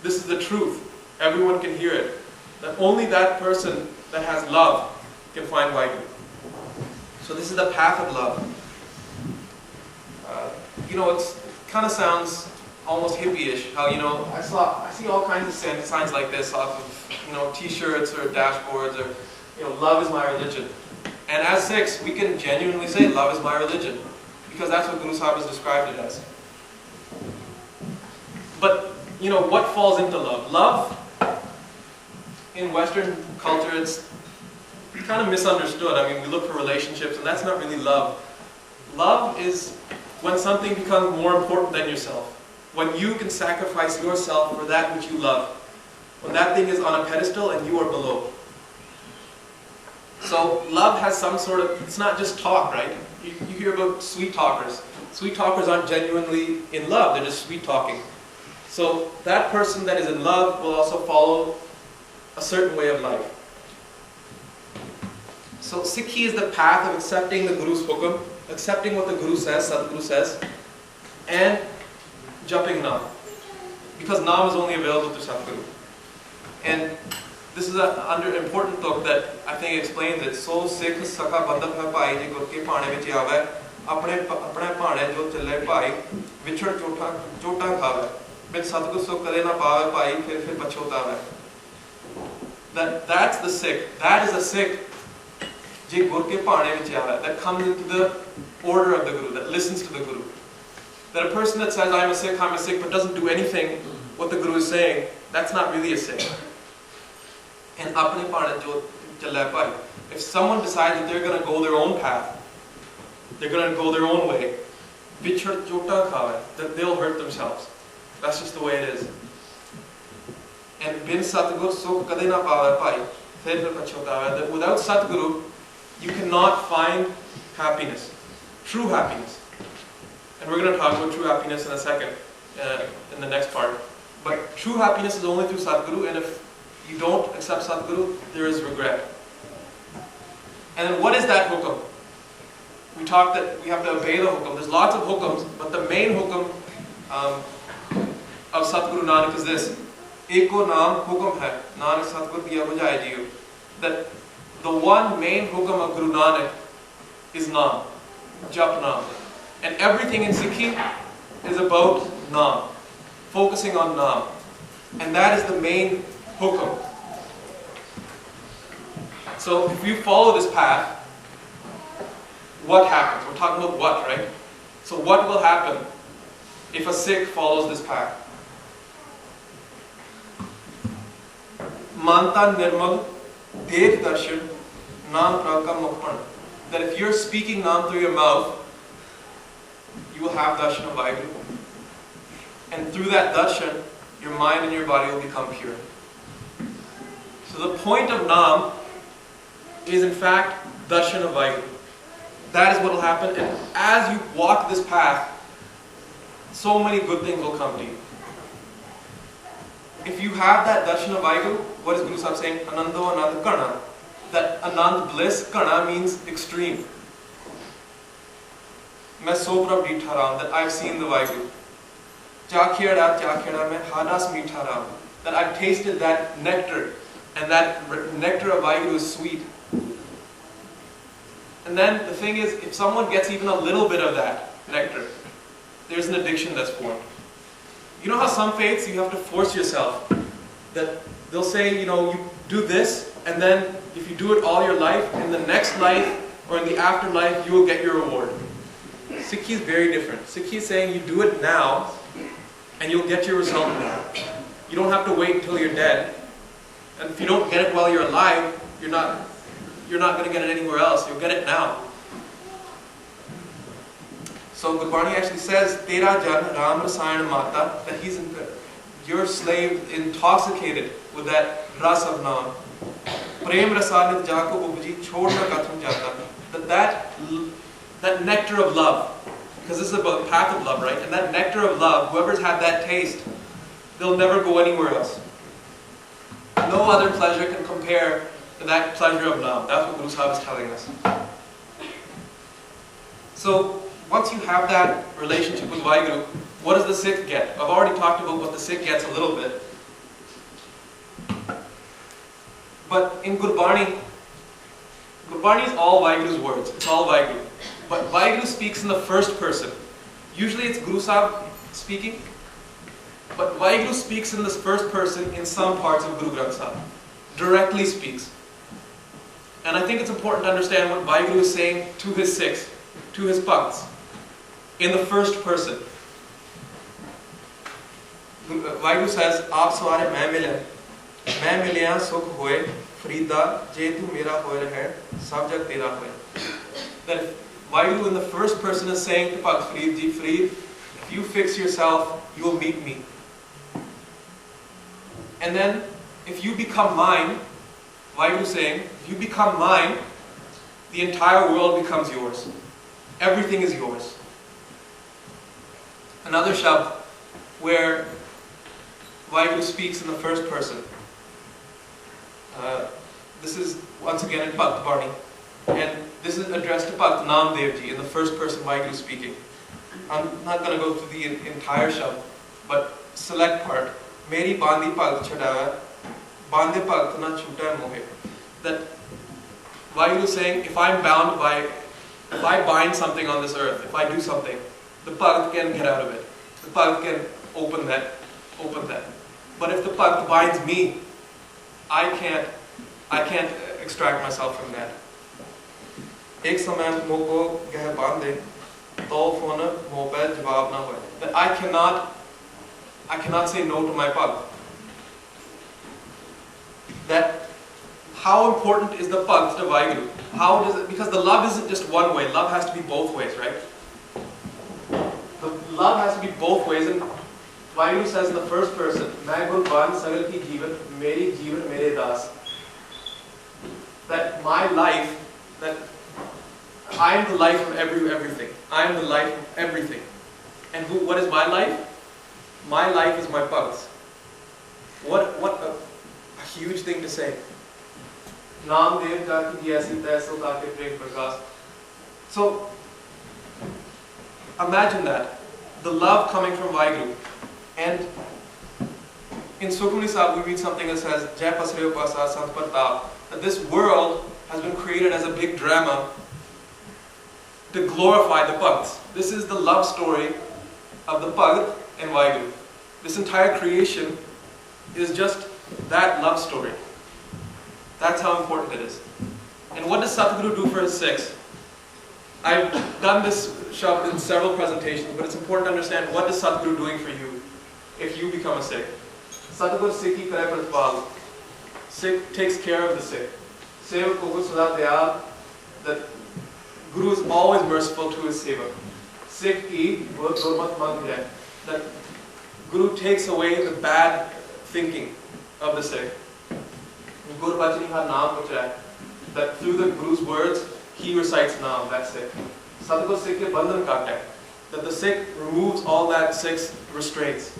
this is the truth. Everyone can hear it. That only that person that has love can find Vaheguru. So this is the path of love. It kind of sounds almost hippie-ish. How I see all kinds of signs like this off of T-shirts or dashboards or love is my religion. And as Sikhs, we can genuinely say love is my religion because that's what Guru Sahib has described it as. But what falls into love? Love in Western culture, it's kind of misunderstood. I mean, we look for relationships, and that's not really love. Love is when something becomes more important than yourself. When you can sacrifice yourself for that which you love. When that thing is on a pedestal and you are below. So love has some sort of, it's not just talk, right? You hear about sweet talkers. Sweet talkers aren't genuinely in love, they're just sweet talking. So that person that is in love will also follow a certain way of life. So Sikhi is the path of accepting the Guru's hukum, accepting what the Guru says, Sadguru says, and jumping Nam. Because Nam is only available to Sadguru. And this is an important book that I think explains it. So Sikh Sakha Bandhap hai Bhai ji Gur ke paane vich aave, apne paane jo challe Bhai, vichhad chota khave. Bin Sadguru sukh kade na paave Bhai, fir pachhotave. That's the Sikh. That is a Sikh that comes into the order of the Guru, that listens to the Guru. That a person that says, I'm a Sikh, but doesn't do anything what the Guru is saying, that's not really a Sikh. And if someone decides that they're going to go their own path, they're going to go their own way, that they'll hurt themselves. That's just the way it is. And bin Satguru sukh kade na paave Bhai, fir pachhotave. That without Satguru, you cannot find happiness, true happiness. And we're going to talk about true happiness in a second, in the next part. But true happiness is only through Sadguru, and if you don't accept Sadguru, there is regret. And then what is that hukum? We talked that we have to obey the hukum. There's lots of hukums, but the main hukum of Satguru Nanak is this. Eko naam hukum hai, Nanak Satgur diya bujaye jiyo. That the one main hukum of Guru Nanak is Naam, Jap Naam. And everything in Sikhi is about Naam, focusing on Naam. And that is the main hukum. So if you follow this path, what happens? We're talking about what, right? So what will happen if a Sikh follows this path? Manta nirmal dekh darshan naam praka mukhan. That if you're speaking Naam through your mouth, you will have darshan of Vaheguru. And through that darshan, your mind and your body will become pure. So the point of Naam is in fact darshan of Vaheguru. That is what will happen, and as you walk this path, so many good things will come to you. If you have that darshan of Vaheguru, what is Guru Sahib saying? Anando Anand Kana. That Anand bliss, Kana means extreme. मैं सो प्रभ डीठा Ram, that I've seen the Vaheguru. Cha kheda mein hadas meetha ram, that I've tasted that nectar And that nectar of Vaheguru is sweet. And then the thing is, if someone gets even a little bit of that nectar, there's an addiction that's formed. You know how some faiths you have to force yourself? That they'll say, you know, you do this, and then if you do it all your life, in the next life or in the afterlife, you will get your reward. Sikhi is very different. Sikhi is saying you do it now, and you'll get your result now. You don't have to wait until you're dead. And if you don't get it while you're alive, you're not going to get it anywhere else. You'll get it now. So Gurbani actually says, Tera jan Ram Rasayan Mata, that he's your slave intoxicated with that ras of naam. Prem Rasanit Jako Ubji Chhodna Katham Jata. That nectar of love, because this is about the path of love, right? And that nectar of love, whoever's had that taste, they'll never go anywhere else. No other pleasure can compare to that pleasure of naam. That's what Guru Sahib is telling us. So, once you have that relationship with Vaheguru, what does the Sikh get? I've already talked about what the Sikh gets a little bit. But in Gurbani is all Vaheguru's words. It's all Vaheguru. But Vaheguru speaks in the first person. Usually it's Guru Sahib speaking. But Vaheguru speaks in this first person in some parts of Guru Granth Sahib. Directly speaks. And I think it's important to understand what Vaheguru is saying to his Sikhs, to his Bhakts, in the first person. Vaheguru says, Aap sware main milya sukh hoye, Farida, je tu mera hoye rahe, sab jag tera hoye. That Vaheguru in the first person is saying to Bhakt Farid ji, Farid, if you fix yourself, you will meet me. And then, if you become mine, Vaheguru is saying, if you become mine, the entire world becomes yours. Everything is yours. Another shabd where Vaheguru speaks in the first person. This is once again in Bhakt Bani. And this is addressed to Bhakt Namdev ji in the first person Vaheguru speaking. I'm not going to go through the entire shabd, but select part. Meri bandi bhakt chadava, bande bhakt na chuta mohe. That Vaheguru is saying, if I bind something on this earth, if I do something, the bhakt can get out of it. The bhakt can open that. But if the bhakt binds me, I can't extract myself from that. Ek samay moko geh bande, to phone mo pe jawab na hoye. That I cannot say no to my bhakt. That how important is the bhakt to Vaheguru? How does it? Because the love isn't just one way. Love has to be both ways, right? The love has to be both ways, and Vaheguru says in the first person, "Main Gurban sagal ki jeevan, meri jeevan mere das." That my life, that I am the life of everything. I am the life of everything. And what is my life? My life is my bhakts. What a huge thing to say. Naam dev jaki jaisi taiso taake prem prakash. So imagine that, the love coming from Vaheguru. And in Sukhmani Sahib we read something that says, Jai Pasreo Pasa Sant Pratap, that this world has been created as a big drama to glorify the bhakts. This is the love story of the bhakt and Vaheguru. This entire creation is just that love story. That's how important it is. And what does Satguru do for his Sikhs? I've done this shabd in several presentations, but it's important to understand, what is Satguru doing for you if you become a Sikh? Satguru Sikhi kare pratpal. Sikh takes care of the Sikh. Sevak ko sada dayal, that Guru is always merciful to his sevak. Sikh ki gurmat mang hai. That Guru takes away the bad thinking of the Sikh. Gur Bachani ha naam puchra. That through the Guru's words, he recites naam, that's it. Satguru Sikh ke bandhan kaata. That the Sikh removes all that Sikh's restraints.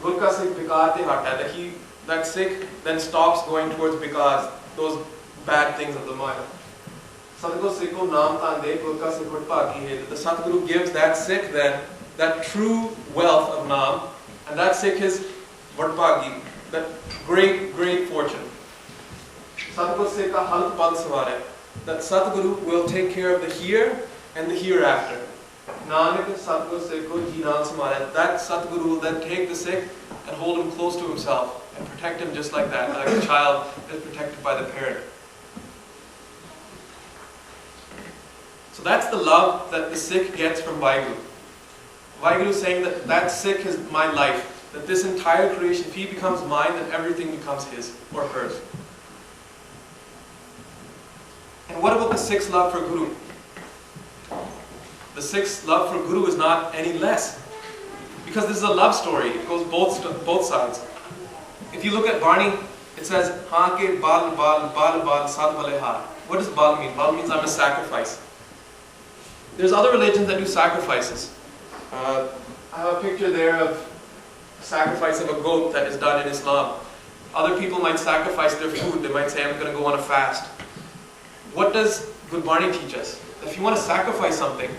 Gur ka Sikh bikar te hata. That Sikh then stops going towards bikars, those bad things of the mind. Satguru Sikh ko naam tande, Gur ka Sikh bhagi hai. The Satguru gives that Sikh then that true wealth of naam, and that Sikh is vardbhagi, that great fortune. Satguru se ka halat pad saware. That Satguru will take care of the here and the hereafter. Nanak Satguru se ko jinan samare. That Satguru will then take the sick and hold him close to himself and protect him just like that, like a child is protected by the parent. So that's the love that the Sikh gets from Vaheguru. Vaheguru is saying that that Sikh is my life. That this entire creation, if he becomes mine, then everything becomes his or hers. And what about the Sikh's love for Guru? The Sikh's love for Guru is not any less. Because this is a love story. It goes both sides. If you look at Barney, it says, "Ha ke bal bal bal bal sad bale har." What does bal mean? Bal means I'm a sacrifice. There's other religions that do sacrifices. I have a picture there of sacrifice of a goat that is done in Islam. Other people might sacrifice their food. They might say, I'm going to go on a fast. What does Gurbani teach us? If you want to sacrifice something,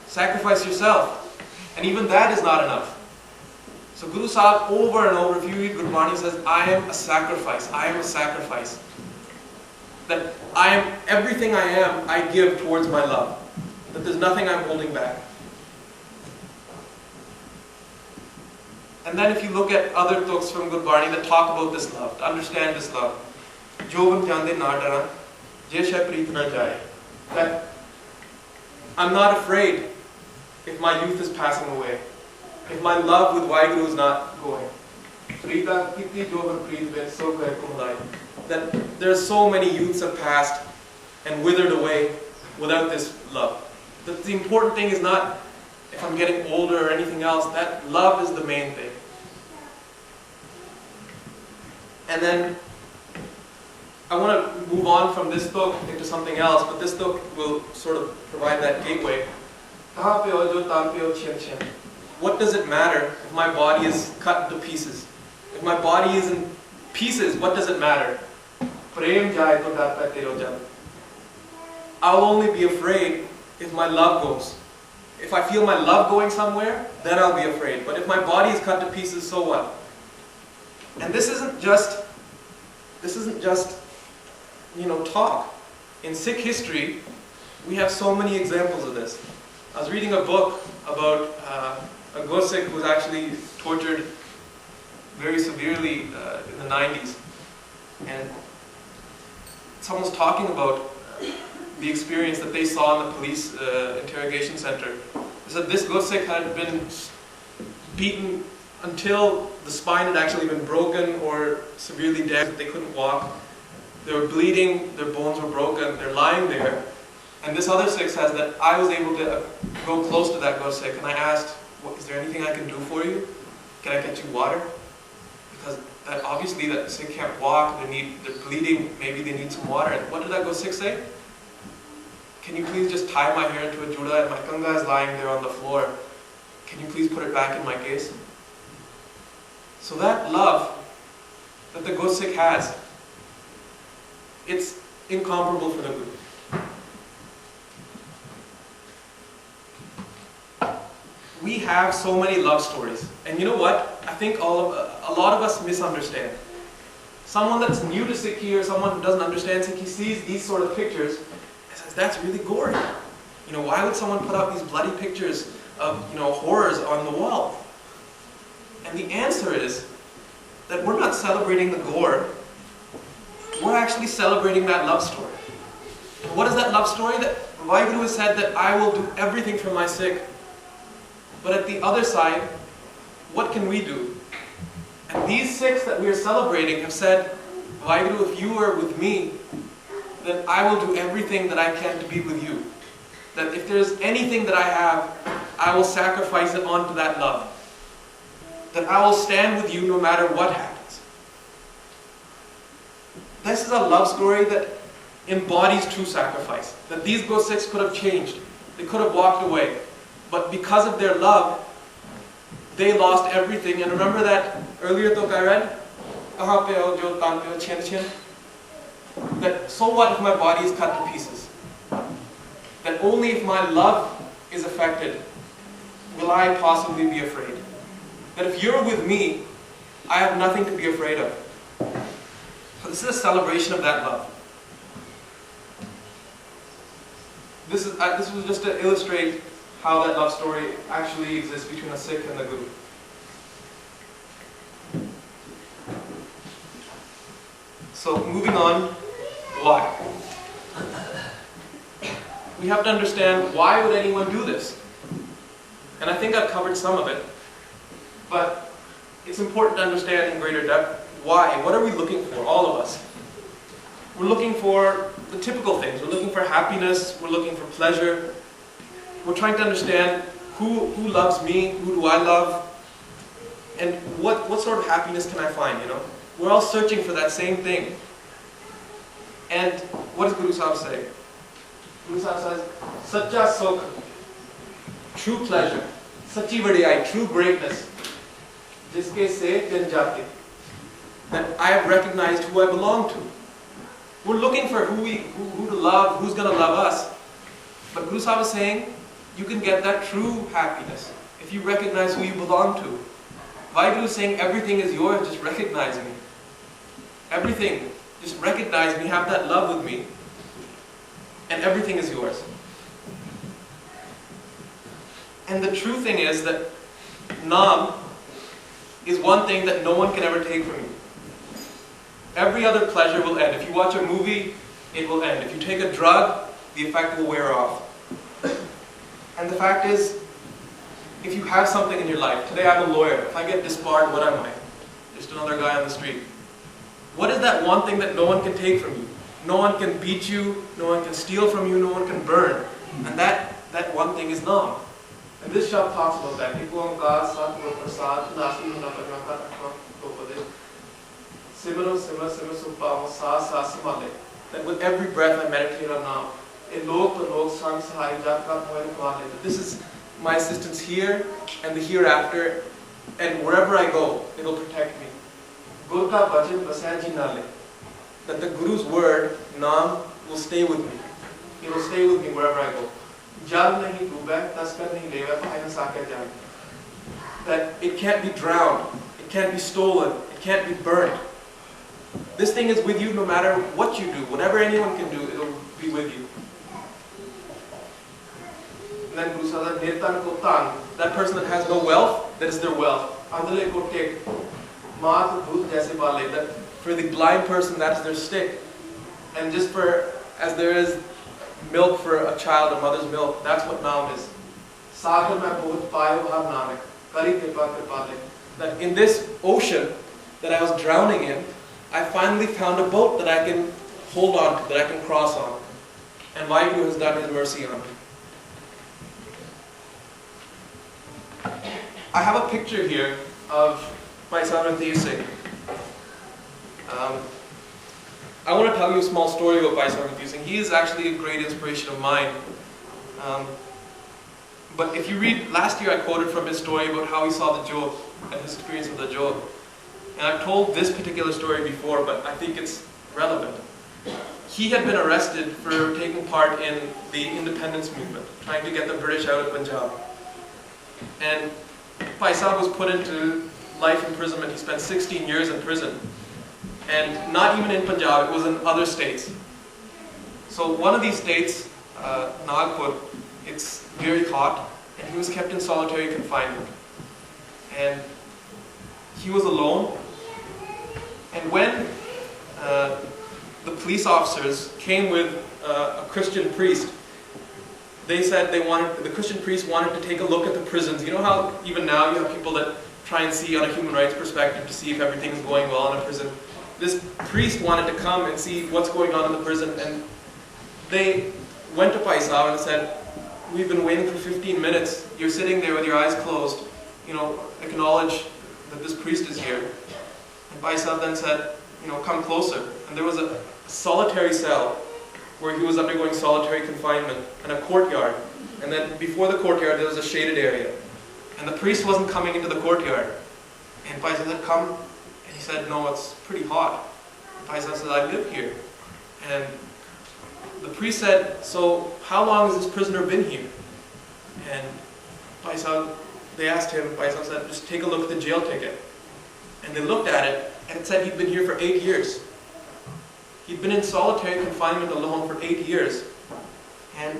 sacrifice yourself. And even that is not enough. So Guru Sahib over and over, if you read Gurbani, says, I am a sacrifice. I am a sacrifice. That I am, everything I am, I give towards my love. That there's nothing I'm holding back. And then if you look at other books from Gurbani that talk about this love, to understand this love, Jovan Tyande na dara, je shay preet na jaye. That I'm not afraid if my youth is passing away, if my love with Vaheguru is not going. Preeta kiti Jovan preet ben so kare kumlai. That there's so many youths have passed and withered away without this love. That the important thing is not if I'm getting older or anything else, that love is the main thing. And then I want to move on from this book into something else, but this book will sort of provide that gateway. What does it matter if my body is cut into pieces? If my body is in pieces, what does it matter? I'll only be afraid if my love goes. If I feel my love going somewhere, then I'll be afraid. But if my body is cut to pieces, so what? And this isn't just talk. In Sikh history, we have so many examples of this. I was reading a book about a Gursikh who was actually tortured very severely in the 90s. And someone was talking about the experience that they saw in the police interrogation center. They said this Gursikh had been beaten until the spine had actually been broken or severely dead. They couldn't walk. They were bleeding, their bones were broken, they're lying there. And this other Sikh says that I was able to go close to that Gursikh and I asked, is there anything I can do for you? Can I get you water? Because obviously that Sikh can't walk, they're bleeding, maybe they need some water. And what did that Gursikh say? Can you please just tie my hair into a juda and my kanga is lying there on the floor. Can you please put it back in my case? So that love that the Gursikh has, it's incomparable for the Guru. We have so many love stories. And you know what? I think a lot of us misunderstand. Someone that's new to Sikhi or someone who doesn't understand Sikhi sees these sort of pictures and says, that's really gory. Why would someone put up these bloody pictures of, horrors on the wall? And the answer is that we're not celebrating the gore. We're actually celebrating that love story. And what is that love story? That Vaheguru has said that I will do everything for my Sikh. But at the other side, what can we do? And these Sikhs that we are celebrating have said, Vaheguru, if you are with me, then I will do everything that I can to be with you. That if there's anything that I have, I will sacrifice it onto that love. That I will stand with you no matter what happens. This is a love story that embodies true sacrifice. That these Gursikhs could have changed. They could have walked away. But because of their love, they lost everything. And remember that earlier talk I read? That so what if my body is cut to pieces? That only if my love is affected will I possibly be afraid. That if you're with me, I have nothing to be afraid of. this is a celebration of that love. This was just to illustrate how that love story actually exists between a Sikh and the Guru. So moving on, why? We have to understand, why would anyone do this? And I think I've covered some of it, but it's important to understand in greater depth why. What are we looking for, all of us? We're looking for the typical things. We're looking for happiness, we're looking for pleasure. We're trying to understand who loves me, who do I love, and what sort of happiness can I find, you know? We're all searching for that same thing. And what does Guru Sahib say? Guru Sahib says, Sacha Sukh, true pleasure, Sachi Vadiyai, true greatness, Jiske se jan jate, that I have recognized who I belong to. We're looking for who to love, who's going to love us. But Guru Sahib is saying, you can get that true happiness if you recognize who you belong to. Vaheguru is saying, everything is yours, just recognize me. Everything, just recognize me, have that love with me, and everything is yours. And the true thing is that Naam is one thing that no one can ever take from you. Every other pleasure will end. If you watch a movie, it will end. If you take a drug, the effect will wear off. And the fact is, if you have something in your life, today I'm a lawyer, if I get disbarred, what am I? Just another guy on the street. What is that one thing that no one can take from you? No one can beat you, no one can steal from you, no one can burn. And that one thing is Naam. And this shop talks about that. That with every breath I meditate on Naam. This is my assistance here and the hereafter, and wherever I go, it will protect me. That the Guru's word, Naam, will stay with me. It will stay with me wherever I go. That it can't be drowned, it can't be stolen, it can't be burned. This thing is with you no matter what you do. Whatever anyone can do, it will be with you. And then Guru Sahib said, that person that has no wealth, that is their wealth. That for the blind person, that's their stick. And just as there is milk for a child, a mother's milk, that's what Naam is. That in this ocean that I was drowning in, I finally found a boat that I can hold on to, that I can cross on. And Vaheguru has done His mercy on me. I have a picture here of Bhai Singh. I want to tell you a small story about Bhai Singh. He is actually a great inspiration of mine. But if you read, last year I quoted from his story about how he saw the Jog and his experience of the Jog. And I've told this particular story before, but I think it's relevant. He had been arrested for taking part in the independence movement, trying to get the British out of Punjab. And Bhai Sahib was put into life imprisonment. He spent 16 years in prison. And not even in Punjab, it was in other states. So one of these states, Nagpur, it's very hot, and he was kept in solitary confinement. And he was alone. And when the police officers came with a Christian priest, they said the Christian priest wanted to take a look at the prisons. You know how even now you have people that try and see on a human rights perspective to see if everything is going well in a prison. This priest wanted to come and see what's going on in the prison, and they went to Bhai Sahib and said, we've been waiting for 15 minutes, you're sitting there with your eyes closed, you know, acknowledge that this priest is here. And Bhai Sahib then said, you know, come closer. And there was a solitary cell where he was undergoing solitary confinement, and a courtyard. And then before the courtyard there was a shaded area. And the priest wasn't coming into the courtyard. And Bhai Sahib said, come. And he said, no, it's pretty hot. And Bhai Sahib said, I live here. And the priest said, so how long has this prisoner been here? And Bhai Sahib, they asked him, Bhai Sahib said, just take a look at the jail ticket. And they looked at it, and it said he'd been here for 8 years. He'd been in solitary confinement alone for 8 years. And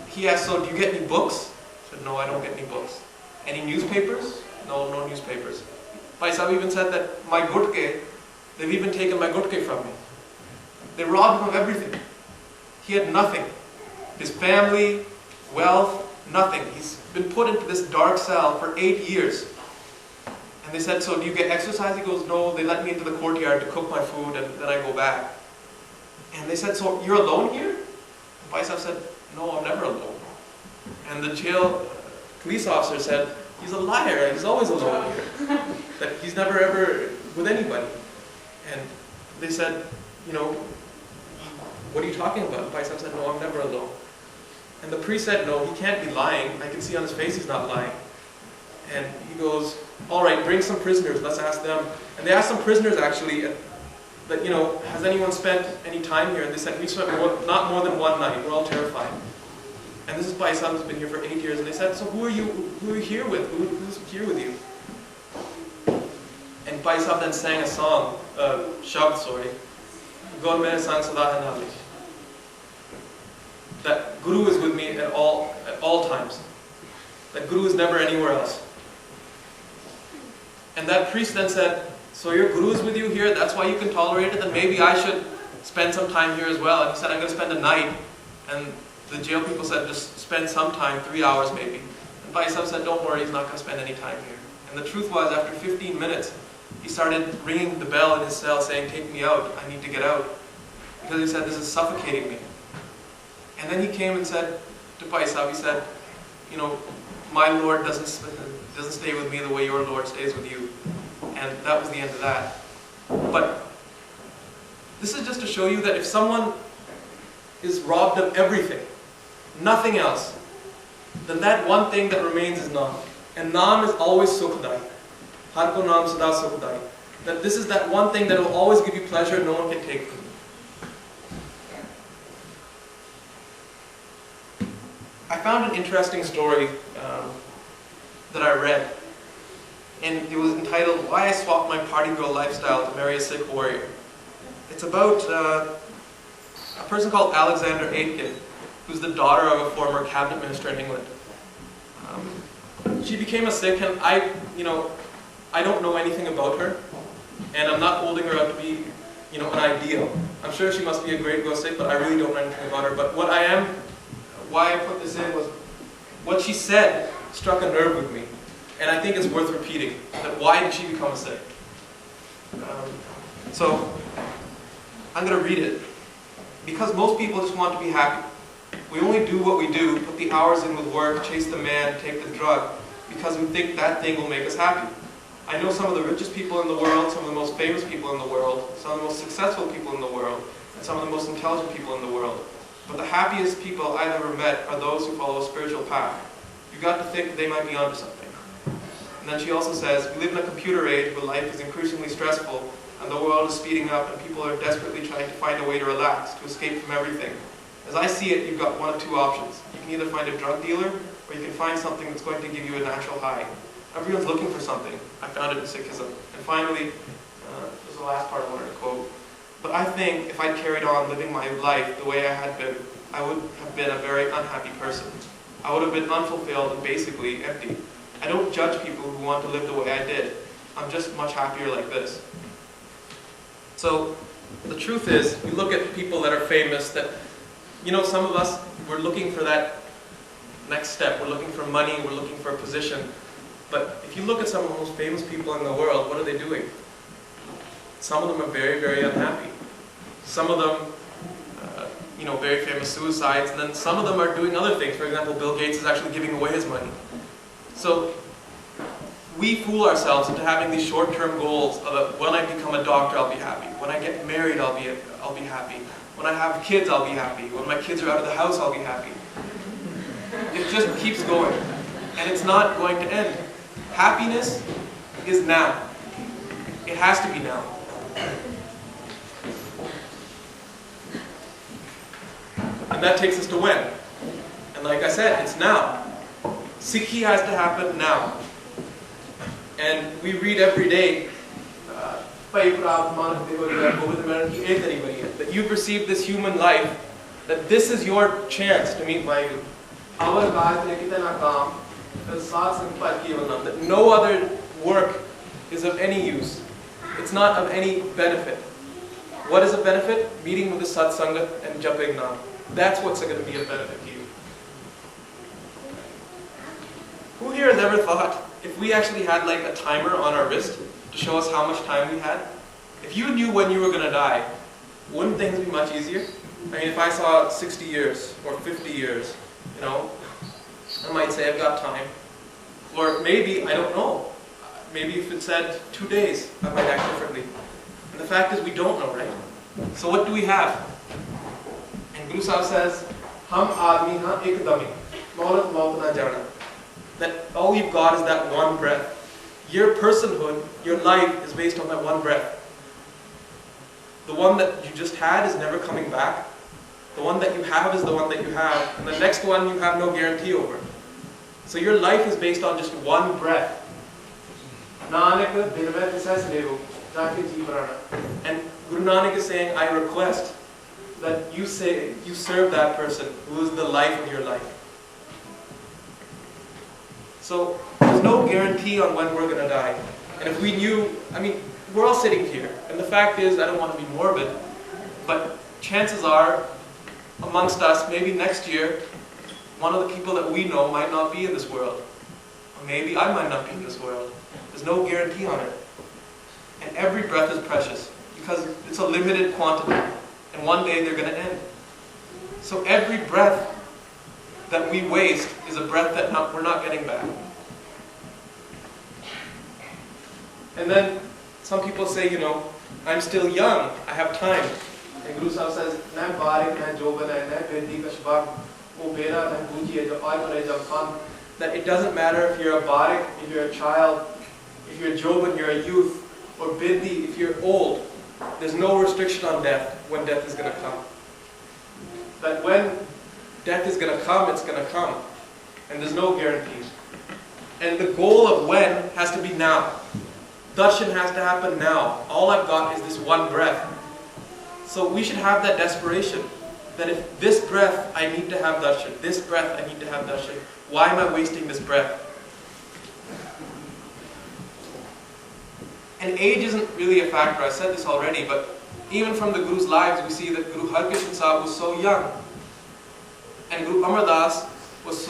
he asked, so do you get any books? I said, no, I don't get any books. Any newspapers? No, no newspapers. Bhai Sahib even said that my gutke, they've even taken my gutke from me. They robbed him of everything. He had nothing. His family, wealth, nothing. He's been put into this dark cell for 8 years. And they said, so do you get exercise? He goes, no, they let me into the courtyard to cook my food and then I go back. And they said, so you're alone here? And Bhai Sahib said, no, I'm never alone. And the jail police officer said, he's a liar, he's always alone here. That he's never ever with anybody. And they said, you know, what are you talking about? Bhai Sahib said, no, I'm never alone. And the priest said, no, he can't be lying. I can see on his face he's not lying. And he goes, all right, bring some prisoners, let's ask them. And they asked some prisoners actually, that, you know, has anyone spent any time here? And they said, we spent not more than one night, we're all terrified. And this is Bhai Sahib who's been here for 8 years. And they said, so who are you here with? Who's here with you? And Bhai Sahib then sang a song, Shabd, sorry. God mere sang sada hai nalish. That Guru is with me at all times. That Guru is never anywhere else. And that priest then said, so your Guru is with you here, that's why you can tolerate it, then maybe I should spend some time here as well. And he said, I'm going to spend a night. And the jail people said, just spend some time, 3 hours maybe. And Bhai Sahib said, don't worry, he's not going to spend any time here. And the truth was, after 15 minutes, he started ringing the bell in his cell saying, take me out, I need to get out. Because he said, this is suffocating me. And then he came and said to Bhai Sahib, he said, you know, my Lord doesn't stay with me the way your Lord stays with you. And that was the end of that. But this is just to show you that if someone is robbed of everything, nothing else, then that one thing that remains is Naam. And Naam is always Sukhdai. Har ko Naam sada Sukhdai. That this is that one thing that will always give you pleasure, no one can take from you. I found an interesting story that I read, and it was entitled, Why I Swapped My Party Girl Lifestyle to Marry a Sikh Warrior. It's about a person called Alexander Aitken, who's the daughter of a former cabinet minister in England. She became a Sikh, and I don't know anything about her, and I'm not holding her up to be, an ideal. I'm sure she must be a great girl Sikh, but I really don't know anything about her. But why I put this in was, what she said struck a nerve with me, and I think it's worth repeating. That why did she become a Sikh? So I'm going to read it. Because most people just want to be happy. We only do what we do, put the hours in with work, chase the man, take the drug, because we think that thing will make us happy. I know some of the richest people in the world, some of the most famous people in the world, some of the most successful people in the world, and some of the most intelligent people in the world. But the happiest people I've ever met are those who follow a spiritual path. You've got to think they might be onto something. And then she also says, we live in a computer age where life is increasingly stressful, and the world is speeding up, and people are desperately trying to find a way to relax, to escape from everything. As I see it, you've got one of two options. You can either find a drug dealer, or you can find something that's going to give you a natural high. Everyone's looking for something. I found it in Sikhism. And finally, this is the last part I wanted to quote. But I think if I'd carried on living my life the way I had been, I would have been a very unhappy person. I would have been unfulfilled and basically empty. I don't judge people who want to live the way I did. I'm just much happier like this. So, the truth is, we look at people that are famous that, some of us, we're looking for that next step. We're looking for money, we're looking for a position. But if you look at some of the most famous people in the world, what are they doing? Some of them are very, very unhappy. Some of them, very famous suicides, and then some of them are doing other things. For example, Bill Gates is actually giving away his money. So, we fool ourselves into having these short-term goals of when I become a doctor, I'll be happy. When I get married, I'll be happy. When I have kids, I'll be happy. When my kids are out of the house, I'll be happy. It just keeps going. And it's not going to end. Happiness is now. It has to be now. And that takes us to when? And like I said, it's now. Sikhi has to happen now. And we read every day that you've received this human life, that this is your chance to meet Vaheguru. That no other work is of any use. It's not of any benefit. What is a benefit? Meeting with the Satsangat and Japing Naam. That's what's going to be a benefit to you. Who here has ever thought, if we actually had like a timer on our wrist to show us how much time we had, if you knew when you were going to die, wouldn't things be much easier? I mean, if I saw 60 years or 50 years, you know, I might say I've got time. Or maybe, I don't know, maybe if it said 2 days, I might act differently. And the fact is we don't know, right? So what do we have? And Guru Sahib says, Hum aadmi ha ek dami, maulat maut na jana. That all you've got is that one breath. Your personhood, your life is based on that one breath. The one that you just had is never coming back. The one that you have is the one that you have. And the next one you have no guarantee over. So your life is based on just one breath. And Guru Nanak is saying, I request that you serve that person who is the life of your life. So there's no guarantee on when we're going to die. And if we knew, I mean, we're all sitting here. And the fact is, I don't want to be morbid, but chances are, amongst us, maybe next year, one of the people that we know might not be in this world. Or maybe I might not be in this world. There's no guarantee on it. And every breath is precious because it's a limited quantity. And one day they're going to end. So every breath that we waste is a breath that we're not getting back. And then some people say, you know, I'm still young, I have time. And Guru Sahib says, that it doesn't matter if you're a barik, if you're a child, if you're a joban, you're a youth, or biddi, if you're old. There's no restriction on death, when death is going to come. That when death is going to come, it's going to come. And there's no guarantees. And the goal of when has to be now. Darshan has to happen now. All I've got is this one breath. So we should have that desperation. That if this breath, I need to have darshan. This breath, I need to have darshan. Why am I wasting this breath? And age isn't really a factor. I said this already, but even from the Guru's lives, we see that Guru Harkishan Sahib was so young. And Guru Amar Das was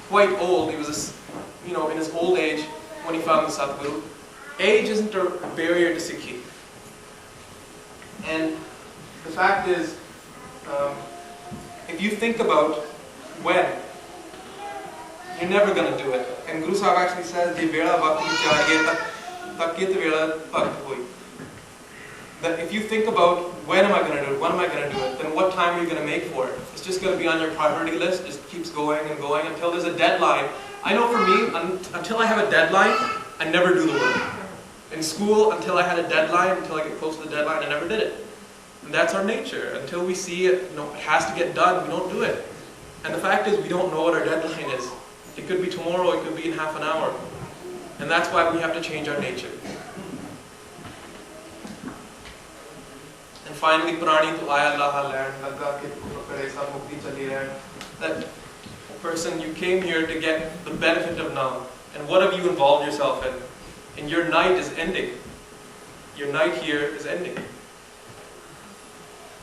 quite old. He was, in his old age when he found the Satguru. Age isn't a barrier to Sikhi. And the fact is, if you think about when, you're never going to do it. And Guru Sahib actually says, that if you think about when am I going to do it, when am I going to do it, then what time are you going to make for it? It's just going to be on your priority list, just keeps going and going until there's a deadline. I know for me, until I have a deadline, I never do the work. In school, until I had a deadline, until I get close to the deadline, I never did it. And that's our nature. Until we see it, it has to get done, we don't do it. And the fact is, we don't know what our deadline is. It could be tomorrow, it could be in half an hour. And that's why we have to change our nature. And finally, Purani to Aya Allah learn, that person, you came here to get the benefit of Naam. And what have you involved yourself in? And your night is ending. Your night here is ending.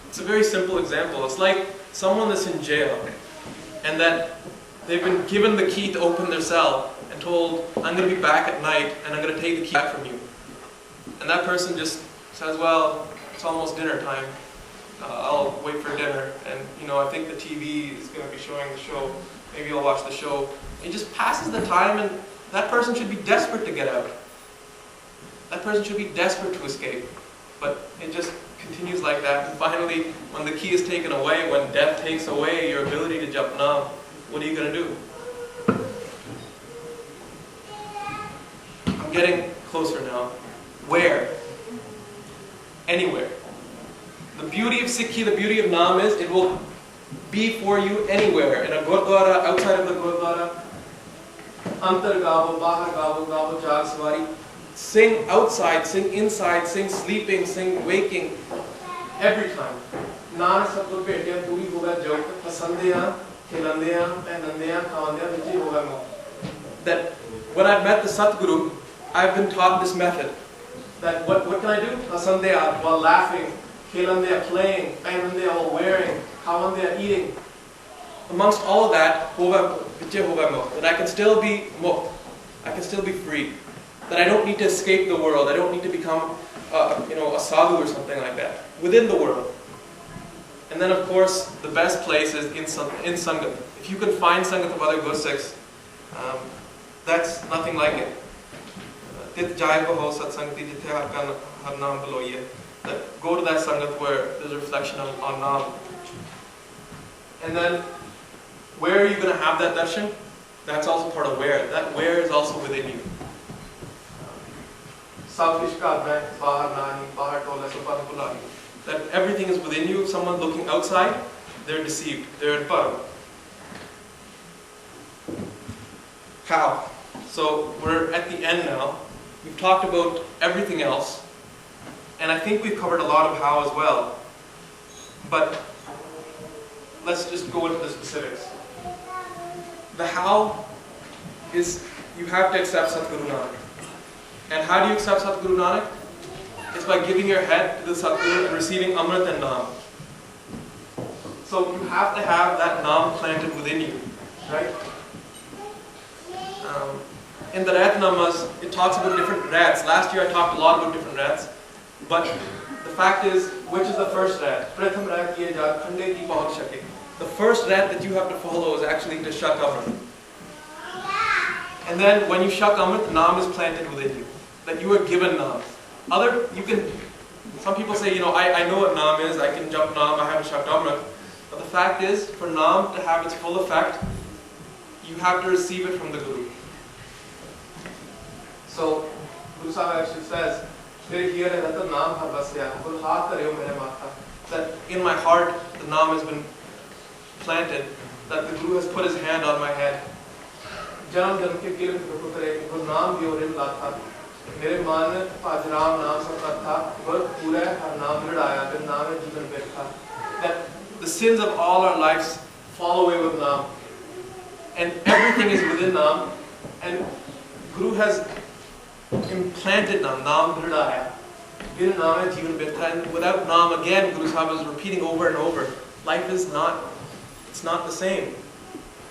It's a very simple example. It's like someone that's in jail and that they've been given the key to open their cell and told, I'm going to be back at night and I'm going to take the key back from you. And that person just says, well, it's almost dinner time. I'll wait for dinner. And, I think the TV is going to be showing the show. Maybe I'll watch the show. It just passes the time, and that person should be desperate to get out. That person should be desperate to escape. But it just continues like that. And finally, when the key is taken away, when death takes away your ability to jap naam, what are you going to do? I'm getting closer now. Where? Anywhere. The beauty of Sikhi, the beauty of Naam is it will be for you anywhere. In a Gurdwara, outside of the Gurdwara, Antar Gavo, Bahar Gavo, Gavo Jag Sawari. Sing outside, sing inside, sing sleeping, sing waking, every time. Naan satguru bhetiya turi hoga jog hasandeya, khilandeya, pehnandeya, khawandeya vichi hoga mo. That when I've met the Satguru, I've been taught this method. That what can I do? Hasandeya, while laughing, khilandeya, playing, pehnandeya, while wearing, khawandeya, eating. Amongst all of that, that I can still be mukt, I can still be free. That I don't need to escape the world, I don't need to become a sadhu or something like that. Within the world. And then of course, the best place is in Sangat. If you can find Sangat of other Gursikhs, that's nothing like it. That go to that Sangat where there's a reflection on Naam. And then, where are you going to have that darshan? That's also part of where. That where is also within you. That everything is within you. If someone's looking outside, they're deceived. They're in param. How? So we're at the end now. We've talked about everything else. And I think we've covered a lot of how as well. But let's just go into the specifics. The how is you have to accept Satguru Nanak. And how do you accept Satguru Nanak? It's by giving your head to the Satguru and receiving Amrit and Naam. So you have to have that Naam planted within you, right? In the Rat Namas, it talks about different rats. Last year I talked a lot about different rats. But the fact is, which is the first rat? Pratham rat kiye jaat khande ki pahunch shake. The first rat that you have to follow is actually to shak Amrit. And then when you shak Amrit, Naam is planted within you. That you are given Naam. Some people say, I know what Naam is, I can jump Naam, I haven't shakt Amrit. But the fact is, for Naam to have its full effect, you have to receive it from the Guru. So, Guru Sahib actually says, that in my heart, the Naam has been planted, that the Guru has put his hand on my head. That the sins of all our lives fall away with Naam. And everything is within Naam. And Guru has implanted Naam, Naam Dridaya. And without Naam, again, Guru Sahib is repeating over and over. Life is not the same.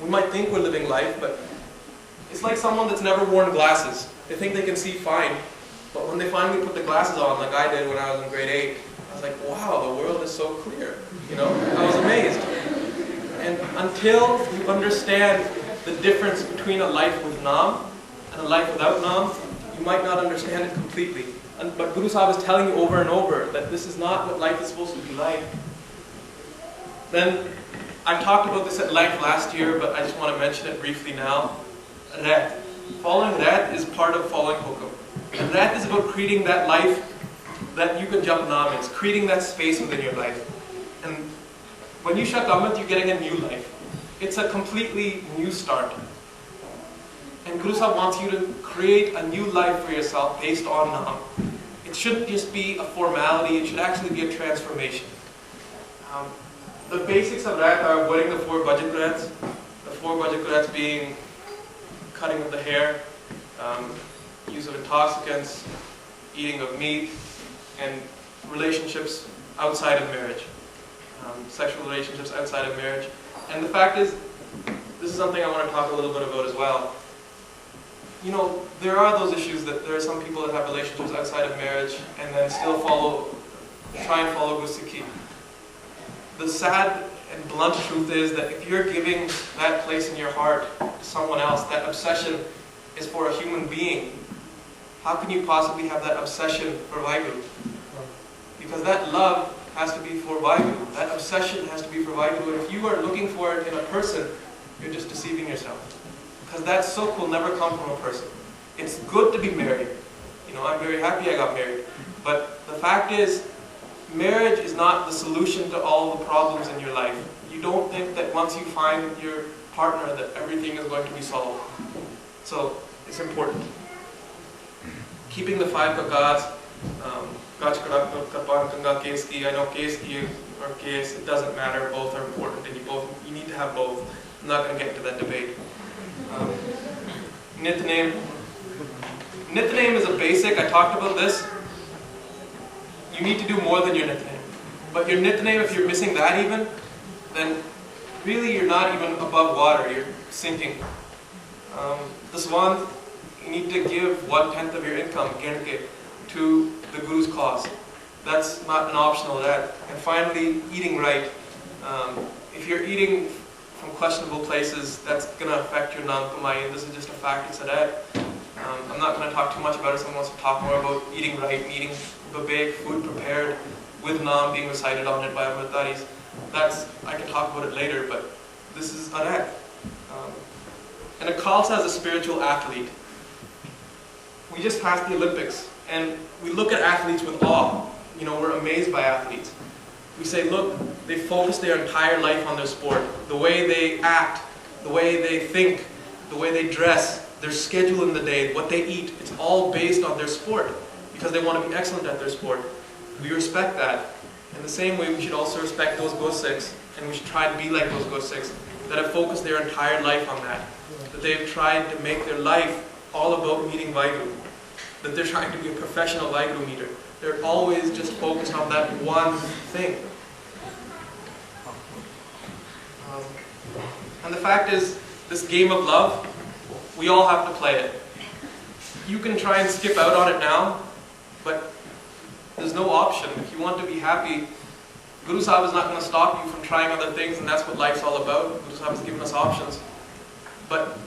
We might think we're living life, but it's like someone that's never worn glasses. They think they can see fine, but when they finally put the glasses on, like I did when I was in grade 8, I was like, wow, the world is so clear. I was amazed. And until you understand the difference between a life with Naam and a life without Naam, you might not understand it completely. But Guru Sahib is telling you over and over that this is not what life is supposed to be like. Then, I talked about this at length last year, but I just want to mention it briefly now. Rat. Following Rat is part of following Hukum. And Rat is about creating that life that you can jump Naam in. It's creating that space within your life. And when you shak Amrit, you're getting a new life. It's a completely new start. And Guru Sahib wants you to create a new life for yourself based on Naam. It shouldn't just be a formality, it should actually be a transformation. The basics of Rat are avoiding the 4 budget rats. The 4 budget rats being cutting of the hair, use of intoxicants, eating of meat, and relationships outside of marriage. Sexual relationships outside of marriage. And the fact is, this is something I want to talk a little bit about as well. There are those issues that there are some people that have relationships outside of marriage and then still try and follow Gursikhi. The sad and blunt truth is that if you're giving that place in your heart to someone else, that obsession is for a human being, how can you possibly have that obsession for Vaheguru? Because that love has to be for Vaheguru. That obsession has to be for Vaheguru. And if you are looking for it in a person, you're just deceiving yourself. Because that sukh will never come from a person. It's good to be married. I'm very happy I got married. But the fact is, marriage is not the solution to all the problems in your life. You don't think that once you find your partner that everything is going to be solved. So, it's important. keeping the 5 kakas, Kach Karak, Karpan Kanga, Keski, I know Keski or Kes, it doesn't matter, both are important and you need to have both. I'm not going to get into that debate. Nitname. Nitname is a basic, I talked about this. You need to do more than your nitname. But your nitname, if you're missing that even, then really you're not even above water, you're sinking. This one, you need to give 1/10 of your income, Girnke, to the Guru's cause. That's not an optional that. And finally, eating right. If you're eating from questionable places, that's going to affect your Nam Kamai, and this is just a fact, it's a that. I'm not going to talk too much about it. Someone wants to talk more about eating right, eating babek, food prepared with Nam being recited on it by Amritaris. I can talk about it later, but this is adat. And a Khalsa is a spiritual athlete. We just passed the Olympics, and we look at athletes with awe. You know, we're amazed by athletes. We say, look, they focus their entire life on their sport. The way they act, the way they think, the way they dress, their schedule in the day, what they eat, it's all based on their sport because they want to be excellent at their sport. We respect that. In the same way, we should also respect those Gosiks, and we should try to be like those Gosiks that have focused their entire life on that. That they've tried to make their life all about meeting Vaiguru. That they're trying to be a professional Vaiguru meter. They're always just focused on that one thing. And the fact is, this game of love, we all have to play it. You can try and skip out on it now, but there's no option. If you want to be happy, Guru Sahib is not going to stop you from trying other things, and that's what life's all about. Guru Sahib has given us options. But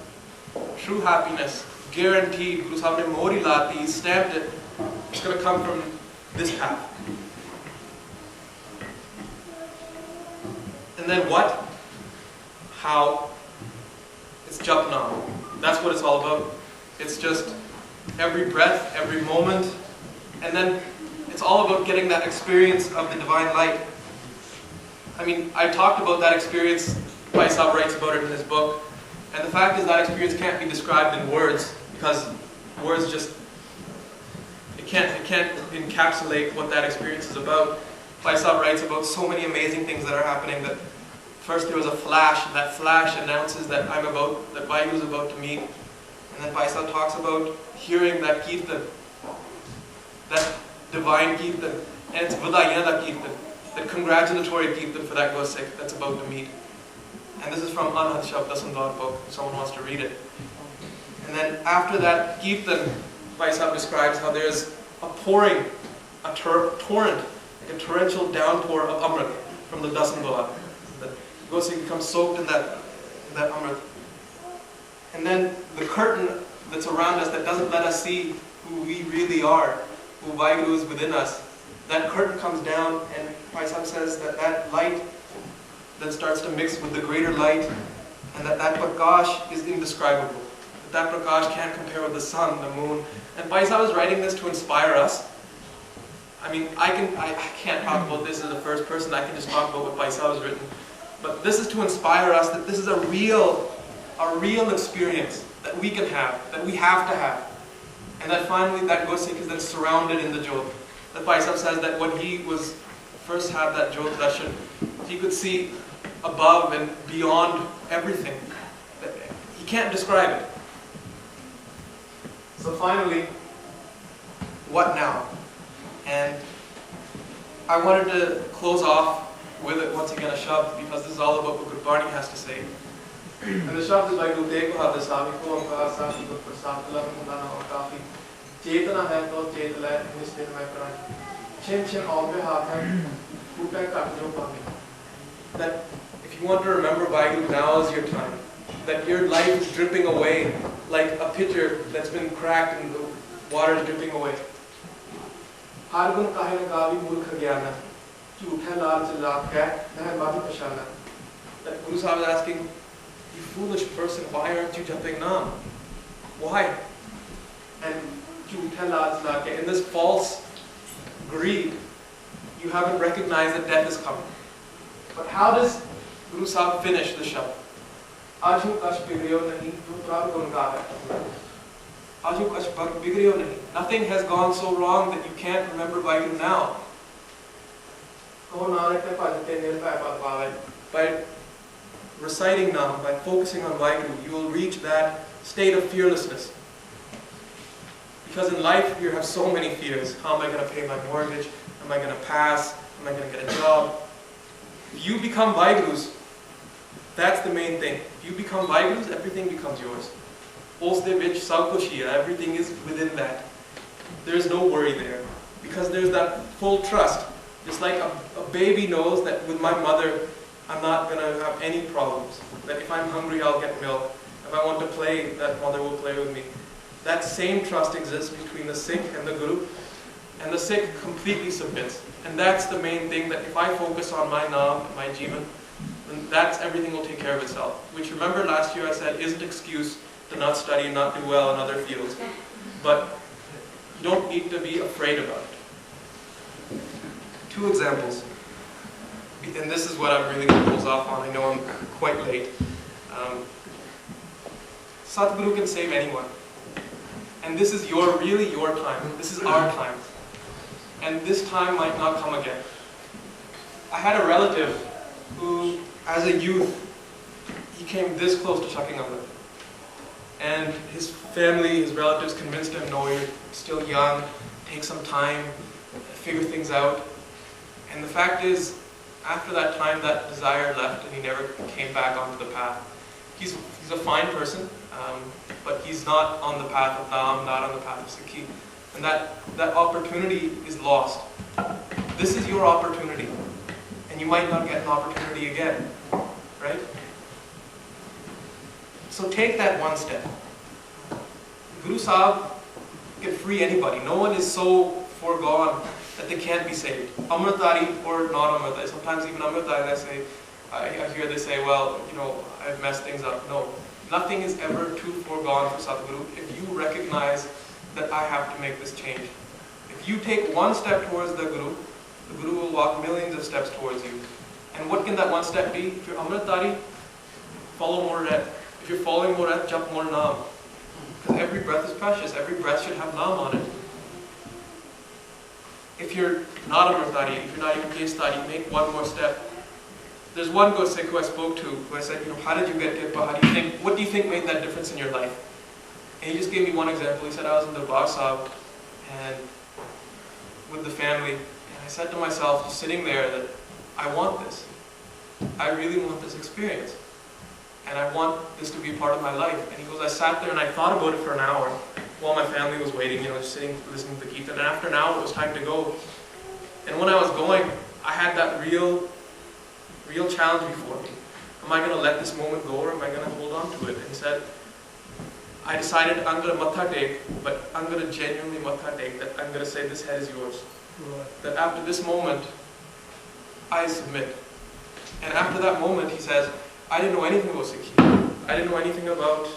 true happiness, guaranteed, Guru Sahib ne mori lati, he stamped it, it's going to come from this path. And then what? How? It's Japna. That's what it's all about. It's just every breath, every moment, and then it's all about getting that experience of the divine light. I mean, I talked about that experience, Bhai Sahib writes about it in his book, and the fact is that experience can't be described in words, because words just, it can't encapsulate what that experience is about. Bhai Sahib writes about so many amazing things that are happening, that first there was a flash, and that flash announces that that Vaiguru is about to meet. And then Bhai Sahib talks about hearing that kirtan, that divine kirtan, and it's Vidayana da kirtan, that congratulatory kirtan for that Gosik that's about to meet. And this is from Anand Shabda Sundar book, if someone wants to read it. And then after that kirtan, Bhai Sahib describes how there's a pouring, a torrent, like a torrential downpour of Amrit from the Dasangoa. The Gosik becomes soaked in that Amrit. And then the curtain that's around us that doesn't let us see who we really are, who Vaiguru is within us, that curtain comes down, and Bhai Sahib says that light then starts to mix with the greater light, and that prakash is indescribable. That prakash can't compare with the sun, the moon. And Bhai Sahib is writing this to inspire us. I mean, I can't talk about this as a first person, I can just talk about what Bhai Sahib has written. But this is to inspire us that this is a real experience that we can have, that we have to have. And that finally that Gosik is then surrounded in the Jot. That Bhai Sahib says that when he was first had that Jot darshan, he could see above and beyond everything. He can't describe it. So finally, what now? And I wanted to close off with it once again a shabd, because this is all about what Gurbani has to say. And the shabd is by Guru Tegh Bahadur Sahib ko Amkar Sahib Guru Prasad Lam Mudana aur Kafi Chetana hai to Chetla Nistin mein Pran Chin Chin Aube Haath hai Phuta Kat Jo Pami. That if you want to remember Vaiguru, now is your time. That your life is dripping away like a pitcher that's been cracked and the water is dripping away. Har gun kahe na gavi mulkh gyana jhootha laal challa kah nahi baatu pashana. That Guru Sahib is asking, you foolish person, why aren't you jumping Naam? Why? And in this false greed, you haven't recognized that death is coming. But how does Guru Sahib finish the shabd? Nothing has gone so wrong that you can't remember Vaheguru now. By reciting Naam, by focusing on Vaheguru, you will reach that state of fearlessness. Because in life you have so many fears. How am I going to pay my mortgage? Am I going to pass? Am I going to get a job? If you become Vahegurus, that's the main thing. If you become Vahegurus, everything becomes yours. Everything is within that. There's no worry there. Because there's that full trust. Just like a baby knows that with my mother, I'm not going to have any problems. That if I'm hungry, I'll get milk. If I want to play, that mother will play with me. That same trust exists between the Sikh and the Guru. And the Sikh completely submits. And that's the main thing, that if I focus on my Naam, my Jivan, then that's everything will take care of itself. Which, remember last year I said isn't excuse to not study and not do well in other fields. But you don't need to be afraid about it. 2 examples. And this is what I'm really going to close off on. I know I'm quite late. Satguru can save anyone. And this is really your time. This is our time. And this time might not come again. I had a relative who, as a youth, he came this close to chucking Amrit. And his family, his relatives convinced him, no, you're still young, take some time, figure things out. And the fact is, after that time, that desire left and he never came back onto the path. He's a fine person, but he's not on the path of Naam, not on the path of Sikhi. And that opportunity is lost. This is your opportunity. And you might not get an opportunity again. Right? So take that one step. Guru Sahib can free anybody. No one is so foregone that they can't be saved. Amritari or not Amritari. Sometimes even Amritari, I hear they say, well, I've messed things up. No. Nothing is ever too foregone for Satguru if you recognize that I have to make this change. If you take one step towards the Guru will walk millions of steps towards you. And what can that one step be? If you're Amritari, follow more red. If you're following more red, jump more Naam. Because every breath is precious. Every breath should have Naam on it. If you're not Amritari, if you're not even Kestari, make one more step. There's one Sikh who I spoke to, who I said, how did you get Kirpa? What do you think made that difference in your life? And he just gave me one example. He said, I was in the Darbar Sahib and with the family, and I said to myself, just sitting there, that I want this. I really want this experience. And I want this to be part of my life. And he goes, I sat there and I thought about it for an hour while my family was waiting, just sitting, listening to the Kirtan. And after an hour, it was time to go. And when I was going, I had that real challenge before me. Am I going to let this moment go, or am I going to hold on to it? And he said, I decided I'm going to matha take, but I'm going to genuinely matha take, that I'm going to say this head is yours. Right. That after this moment, I submit. And after that moment, he says, I didn't know anything about Sikhi. I didn't know anything about,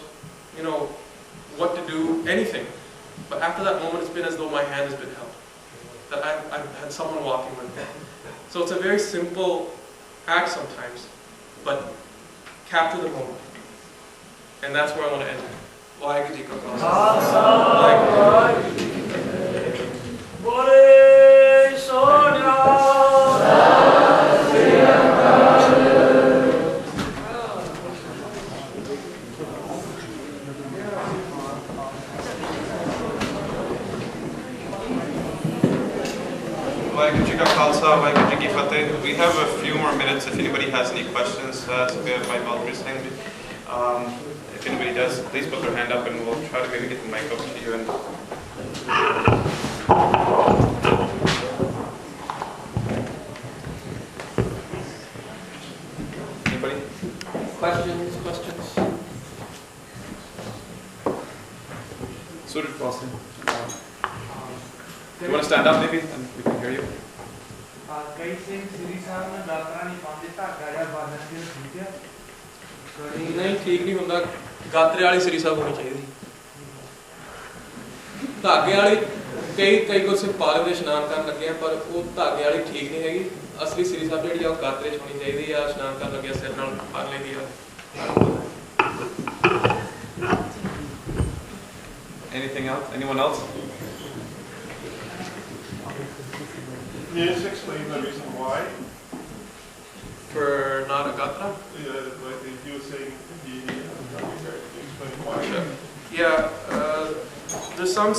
what to do, anything. But after that moment, it's been as though my hand has been held. That I've had someone walking with me. So it's a very simple act sometimes, but capture the moment. And that's where I want to end. Vaheguru Ji Ka Khalsa. Bole Sonia. Vaheguru Ji Ka Khalsa, Vaheguru Ji Ki Fateh. We have a few more minutes if anybody has any questions to be by Balpreet Singh. If anybody does, please put their hand up and we'll try to maybe get the mic up to you. Anybody? Questions? Suited Boston. You want to stand up maybe and we can hear you? नहीं ठीक नहीं होता गात्रे वाली श्री साहब होनी चाहिए धागे वाली कई कुछ से पाले में स्नान करन लगे हैं पर वो धागे वाली ठीक नहीं हैगी असली श्री साहब ਜਿਹੜੀ ਆ ਉਹ गात्रे ਚ होनी चाहिए या स्नान करन लगे सिर ਨਾਲ पा लेदी आ Anything Anything else? Anyone else? Can you just explain the reason why? For not a gatra? Yeah, like if you were saying the explain why. Sure. Yeah, there's some, a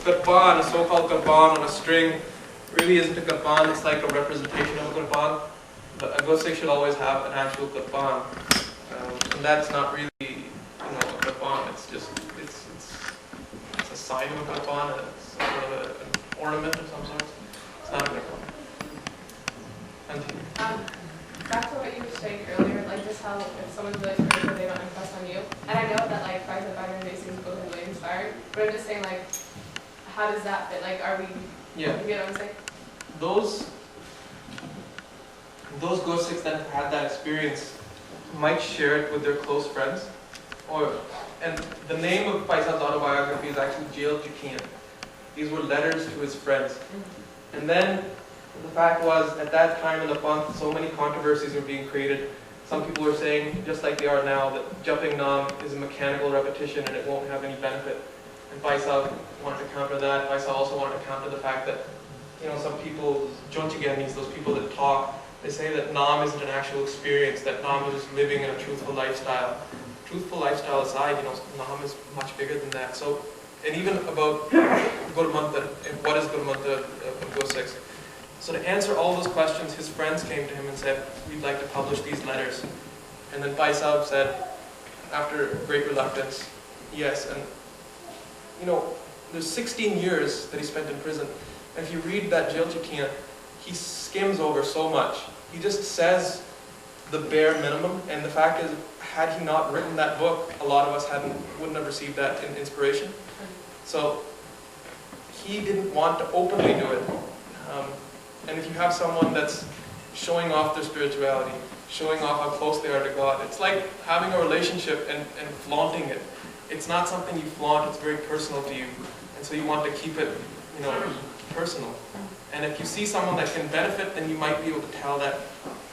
gatban, a so-called gatban on a string, really isn't a gatban. It's like a representation of a gatban. But a gosik should always have an actual gatban, and that's not really, a gatban. It's just it's a sign of a gatban. It's sort of an ornament of some sort. It's not a gatban. Back to what you were saying earlier, like just how if someone's really spiritual, they don't impress on you. And I know that like Bhai basically both are really inspired, but I'm just saying like, how does that fit? Like, are we? Yeah. You get what I'm saying? Those gosiks that have had that experience might share it with their close friends, and the name of Paisa's autobiography is actually Jail Jakin. These were letters to his friends, and then. The fact was, at that time in the Panth, so many controversies were being created. Some people were saying, just like they are now, that jumping Nam is a mechanical repetition and it won't have any benefit. And Paisa wanted to counter that. Paisa also wanted to counter the fact that, some people, Jonchiganis, those people that talk, they say that Nam isn't an actual experience, that Nam is just living in a truthful lifestyle. Truthful lifestyle aside, Nam is much bigger than that. So, and even about Gurmantha, what is Gurmantha of Gosiks? So to answer all those questions, his friends came to him and said, we'd like to publish these letters. And then Bhai Sahib said, after great reluctance, yes. And, there's 16 years that he spent in prison. And if you read that Jail Jakin, he skims over so much. He just says the bare minimum. And the fact is, had he not written that book, a lot of us wouldn't have received that inspiration. So he didn't want to openly do it. And if you have someone that's showing off their spirituality, showing off how close they are to God, it's like having a relationship and flaunting it. It's not something you flaunt, it's very personal to you. And so you want to keep it, personal. And if you see someone that can benefit, then you might be able to tell that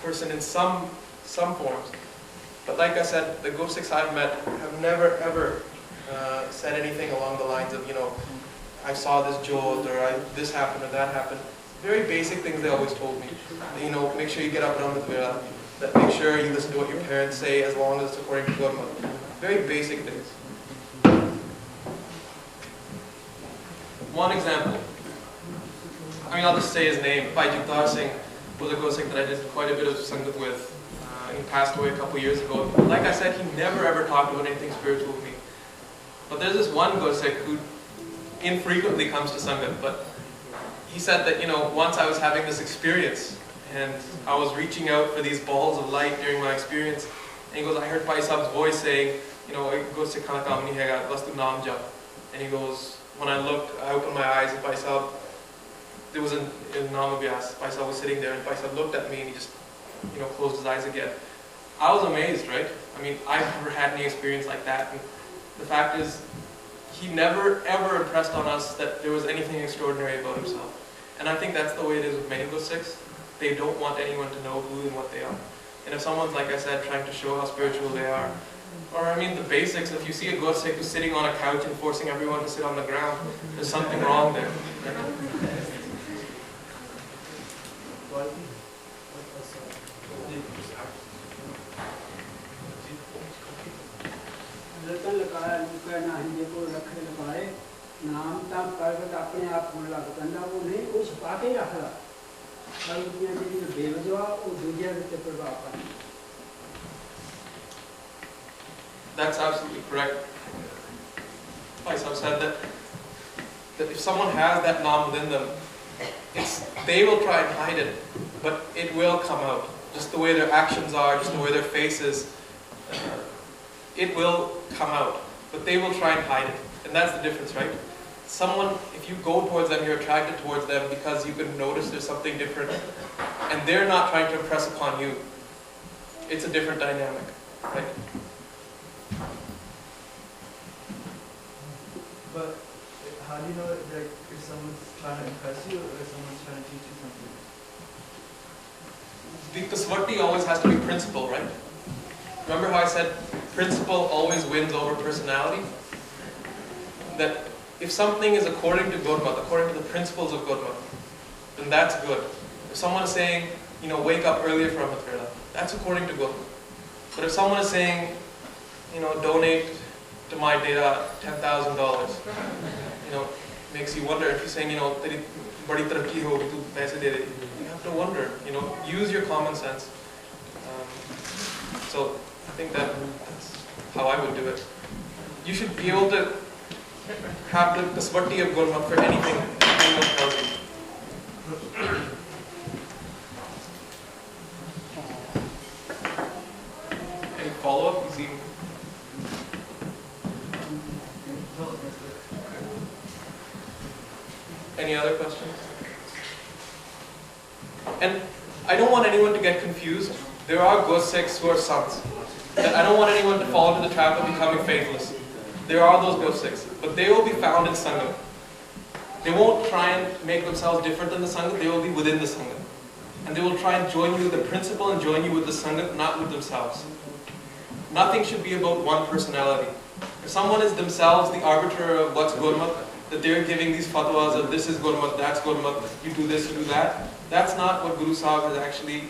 person in some forms. But like I said, the Gosiks I've met have never ever said anything along the lines of, I saw this jewel, or this happened or that happened. Very basic things they always told me. Make sure you get up and on the Vira. That make sure you listen to what your parents say as long as it's according to Dharma. Very basic things. One example. I'll just say his name. Bhai Singh was a Gosik that I did quite a bit of Sangat with. He passed away a couple years ago. Like I said, he never ever talked about anything spiritual with me. But there's this one Gosik who infrequently comes to Sangat, but he said that, once I was having this experience and I was reaching out for these balls of light during my experience, and he goes, I heard Bhai Sahib's voice saying, it goes to Khana Kam Nahi Hega, Vastu Naam Jap. And he goes, when I looked, I opened my eyes and Bhai Sahib, there was a Naam Abhyas. Bhai Sahib was sitting there and Bhai Sahib looked at me and he just, closed his eyes again. I was amazed, right? I've never had any experience like that. And the fact is, he never ever impressed on us that there was anything extraordinary about himself. And I think that's the way it is with many Gosiks. They don't want anyone to know who and what they are. And if someone's, like I said, trying to show how spiritual they are, or the basics, if you see a Gosik who's sitting on a couch and forcing everyone to sit on the ground, there's something wrong there. नाम तम प्रगट अपने आप होने लग पैंदा वो नहीं वो छुपा के रखदा कल दुनिया जी बेवजह वो दुनिया के प्रभाव पानी. That's absolutely correct. Bhai Sahib said that if someone has that naam within them, they will try and hide it, but it will come out. Just the way their actions are, just the way their face is, it will come out, but they will try and hide it. And that's the difference, right? Someone, if you go towards them, you're attracted towards them because you can notice there's something different. And they're not trying to impress upon you. It's a different dynamic, right? But how do you know if someone's trying to impress you or if someone's trying to teach you something? Because Svati always has to be principle, right? Remember how I said principle always wins over personality? that if something is according to Gurmat, according to the principles of Gurmat, then that's good. If someone is saying, wake up earlier for Amrit Vela, that's according to Gurmat. But if someone is saying, donate to my data $10,000, makes you wonder. If you're saying, teri badi tarakki hogi, tu paise de de, you have to wonder. Use your common sense. So I think that's how I would do it. You should be able to have the kasvati of Gurmat for anything anyone tells you. Any follow-up? You seem... Any other questions? And I don't want anyone to get confused. There are Gursikhs who are sons. And I don't want anyone to fall into the trap of becoming faithless. There are those Gursikhs, but they will be found in Sangha. They won't try and make themselves different than the Sangha, they will be within the Sangha. And they will try and join you with the principle and join you with the Sangha, not with themselves. Nothing should be about one personality. If someone is themselves the arbiter of what's Gurmat, that they're giving these fatwas of this is Gurmat, that's Gurmat, you do this, you do that, that's not what Guru Sahib has actually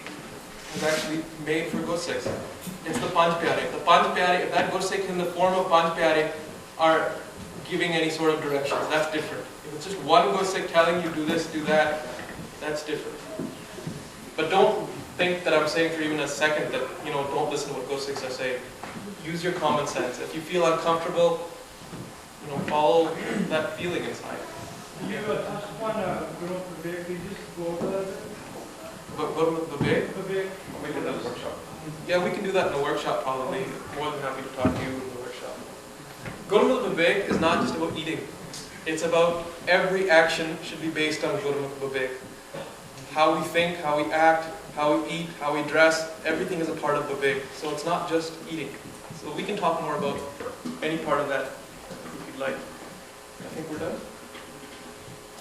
made for Gursikhs. It's the Panch Pyare. The Panch Pyare, if that Gursikh in the form of Panch Pyare are giving any sort of directions, that's different. If it's just one Gursikh telling you do this, do that, that's different. But don't think that I'm saying for even a second that, don't listen to what Gursikhs are saying. Use your common sense. If you feel uncomfortable, follow that feeling inside. You touched upon Guru Vivek, could you just go over that? Gurmat Vivek? Vivek. We can do that in the workshop. Yeah, we can do that in the workshop probably. More than happy to talk to you in the workshop. Gurmat Vivek is not just about eating. It's about every action should be based on Gurmat Vivek. How we think, how we act, how we eat, how we dress, everything is a part of Vivek. So it's not just eating. So we can talk more about any part of that if you'd like. I think we're done.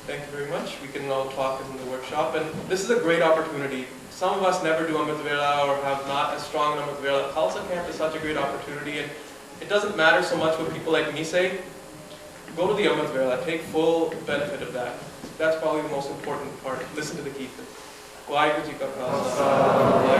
Thank you very much. We can all talk in the workshop. And this is a great opportunity. Some of us never do Amrit Vela or have not as strong an Amrit Vela. Khalsa camp is such a great opportunity, and it doesn't matter so much what people like me say. Go to the Amrit Vela. Take full benefit of that. That's probably the most important part. Listen to the Kirtan. Vaheguru Ji Ka Khalsa.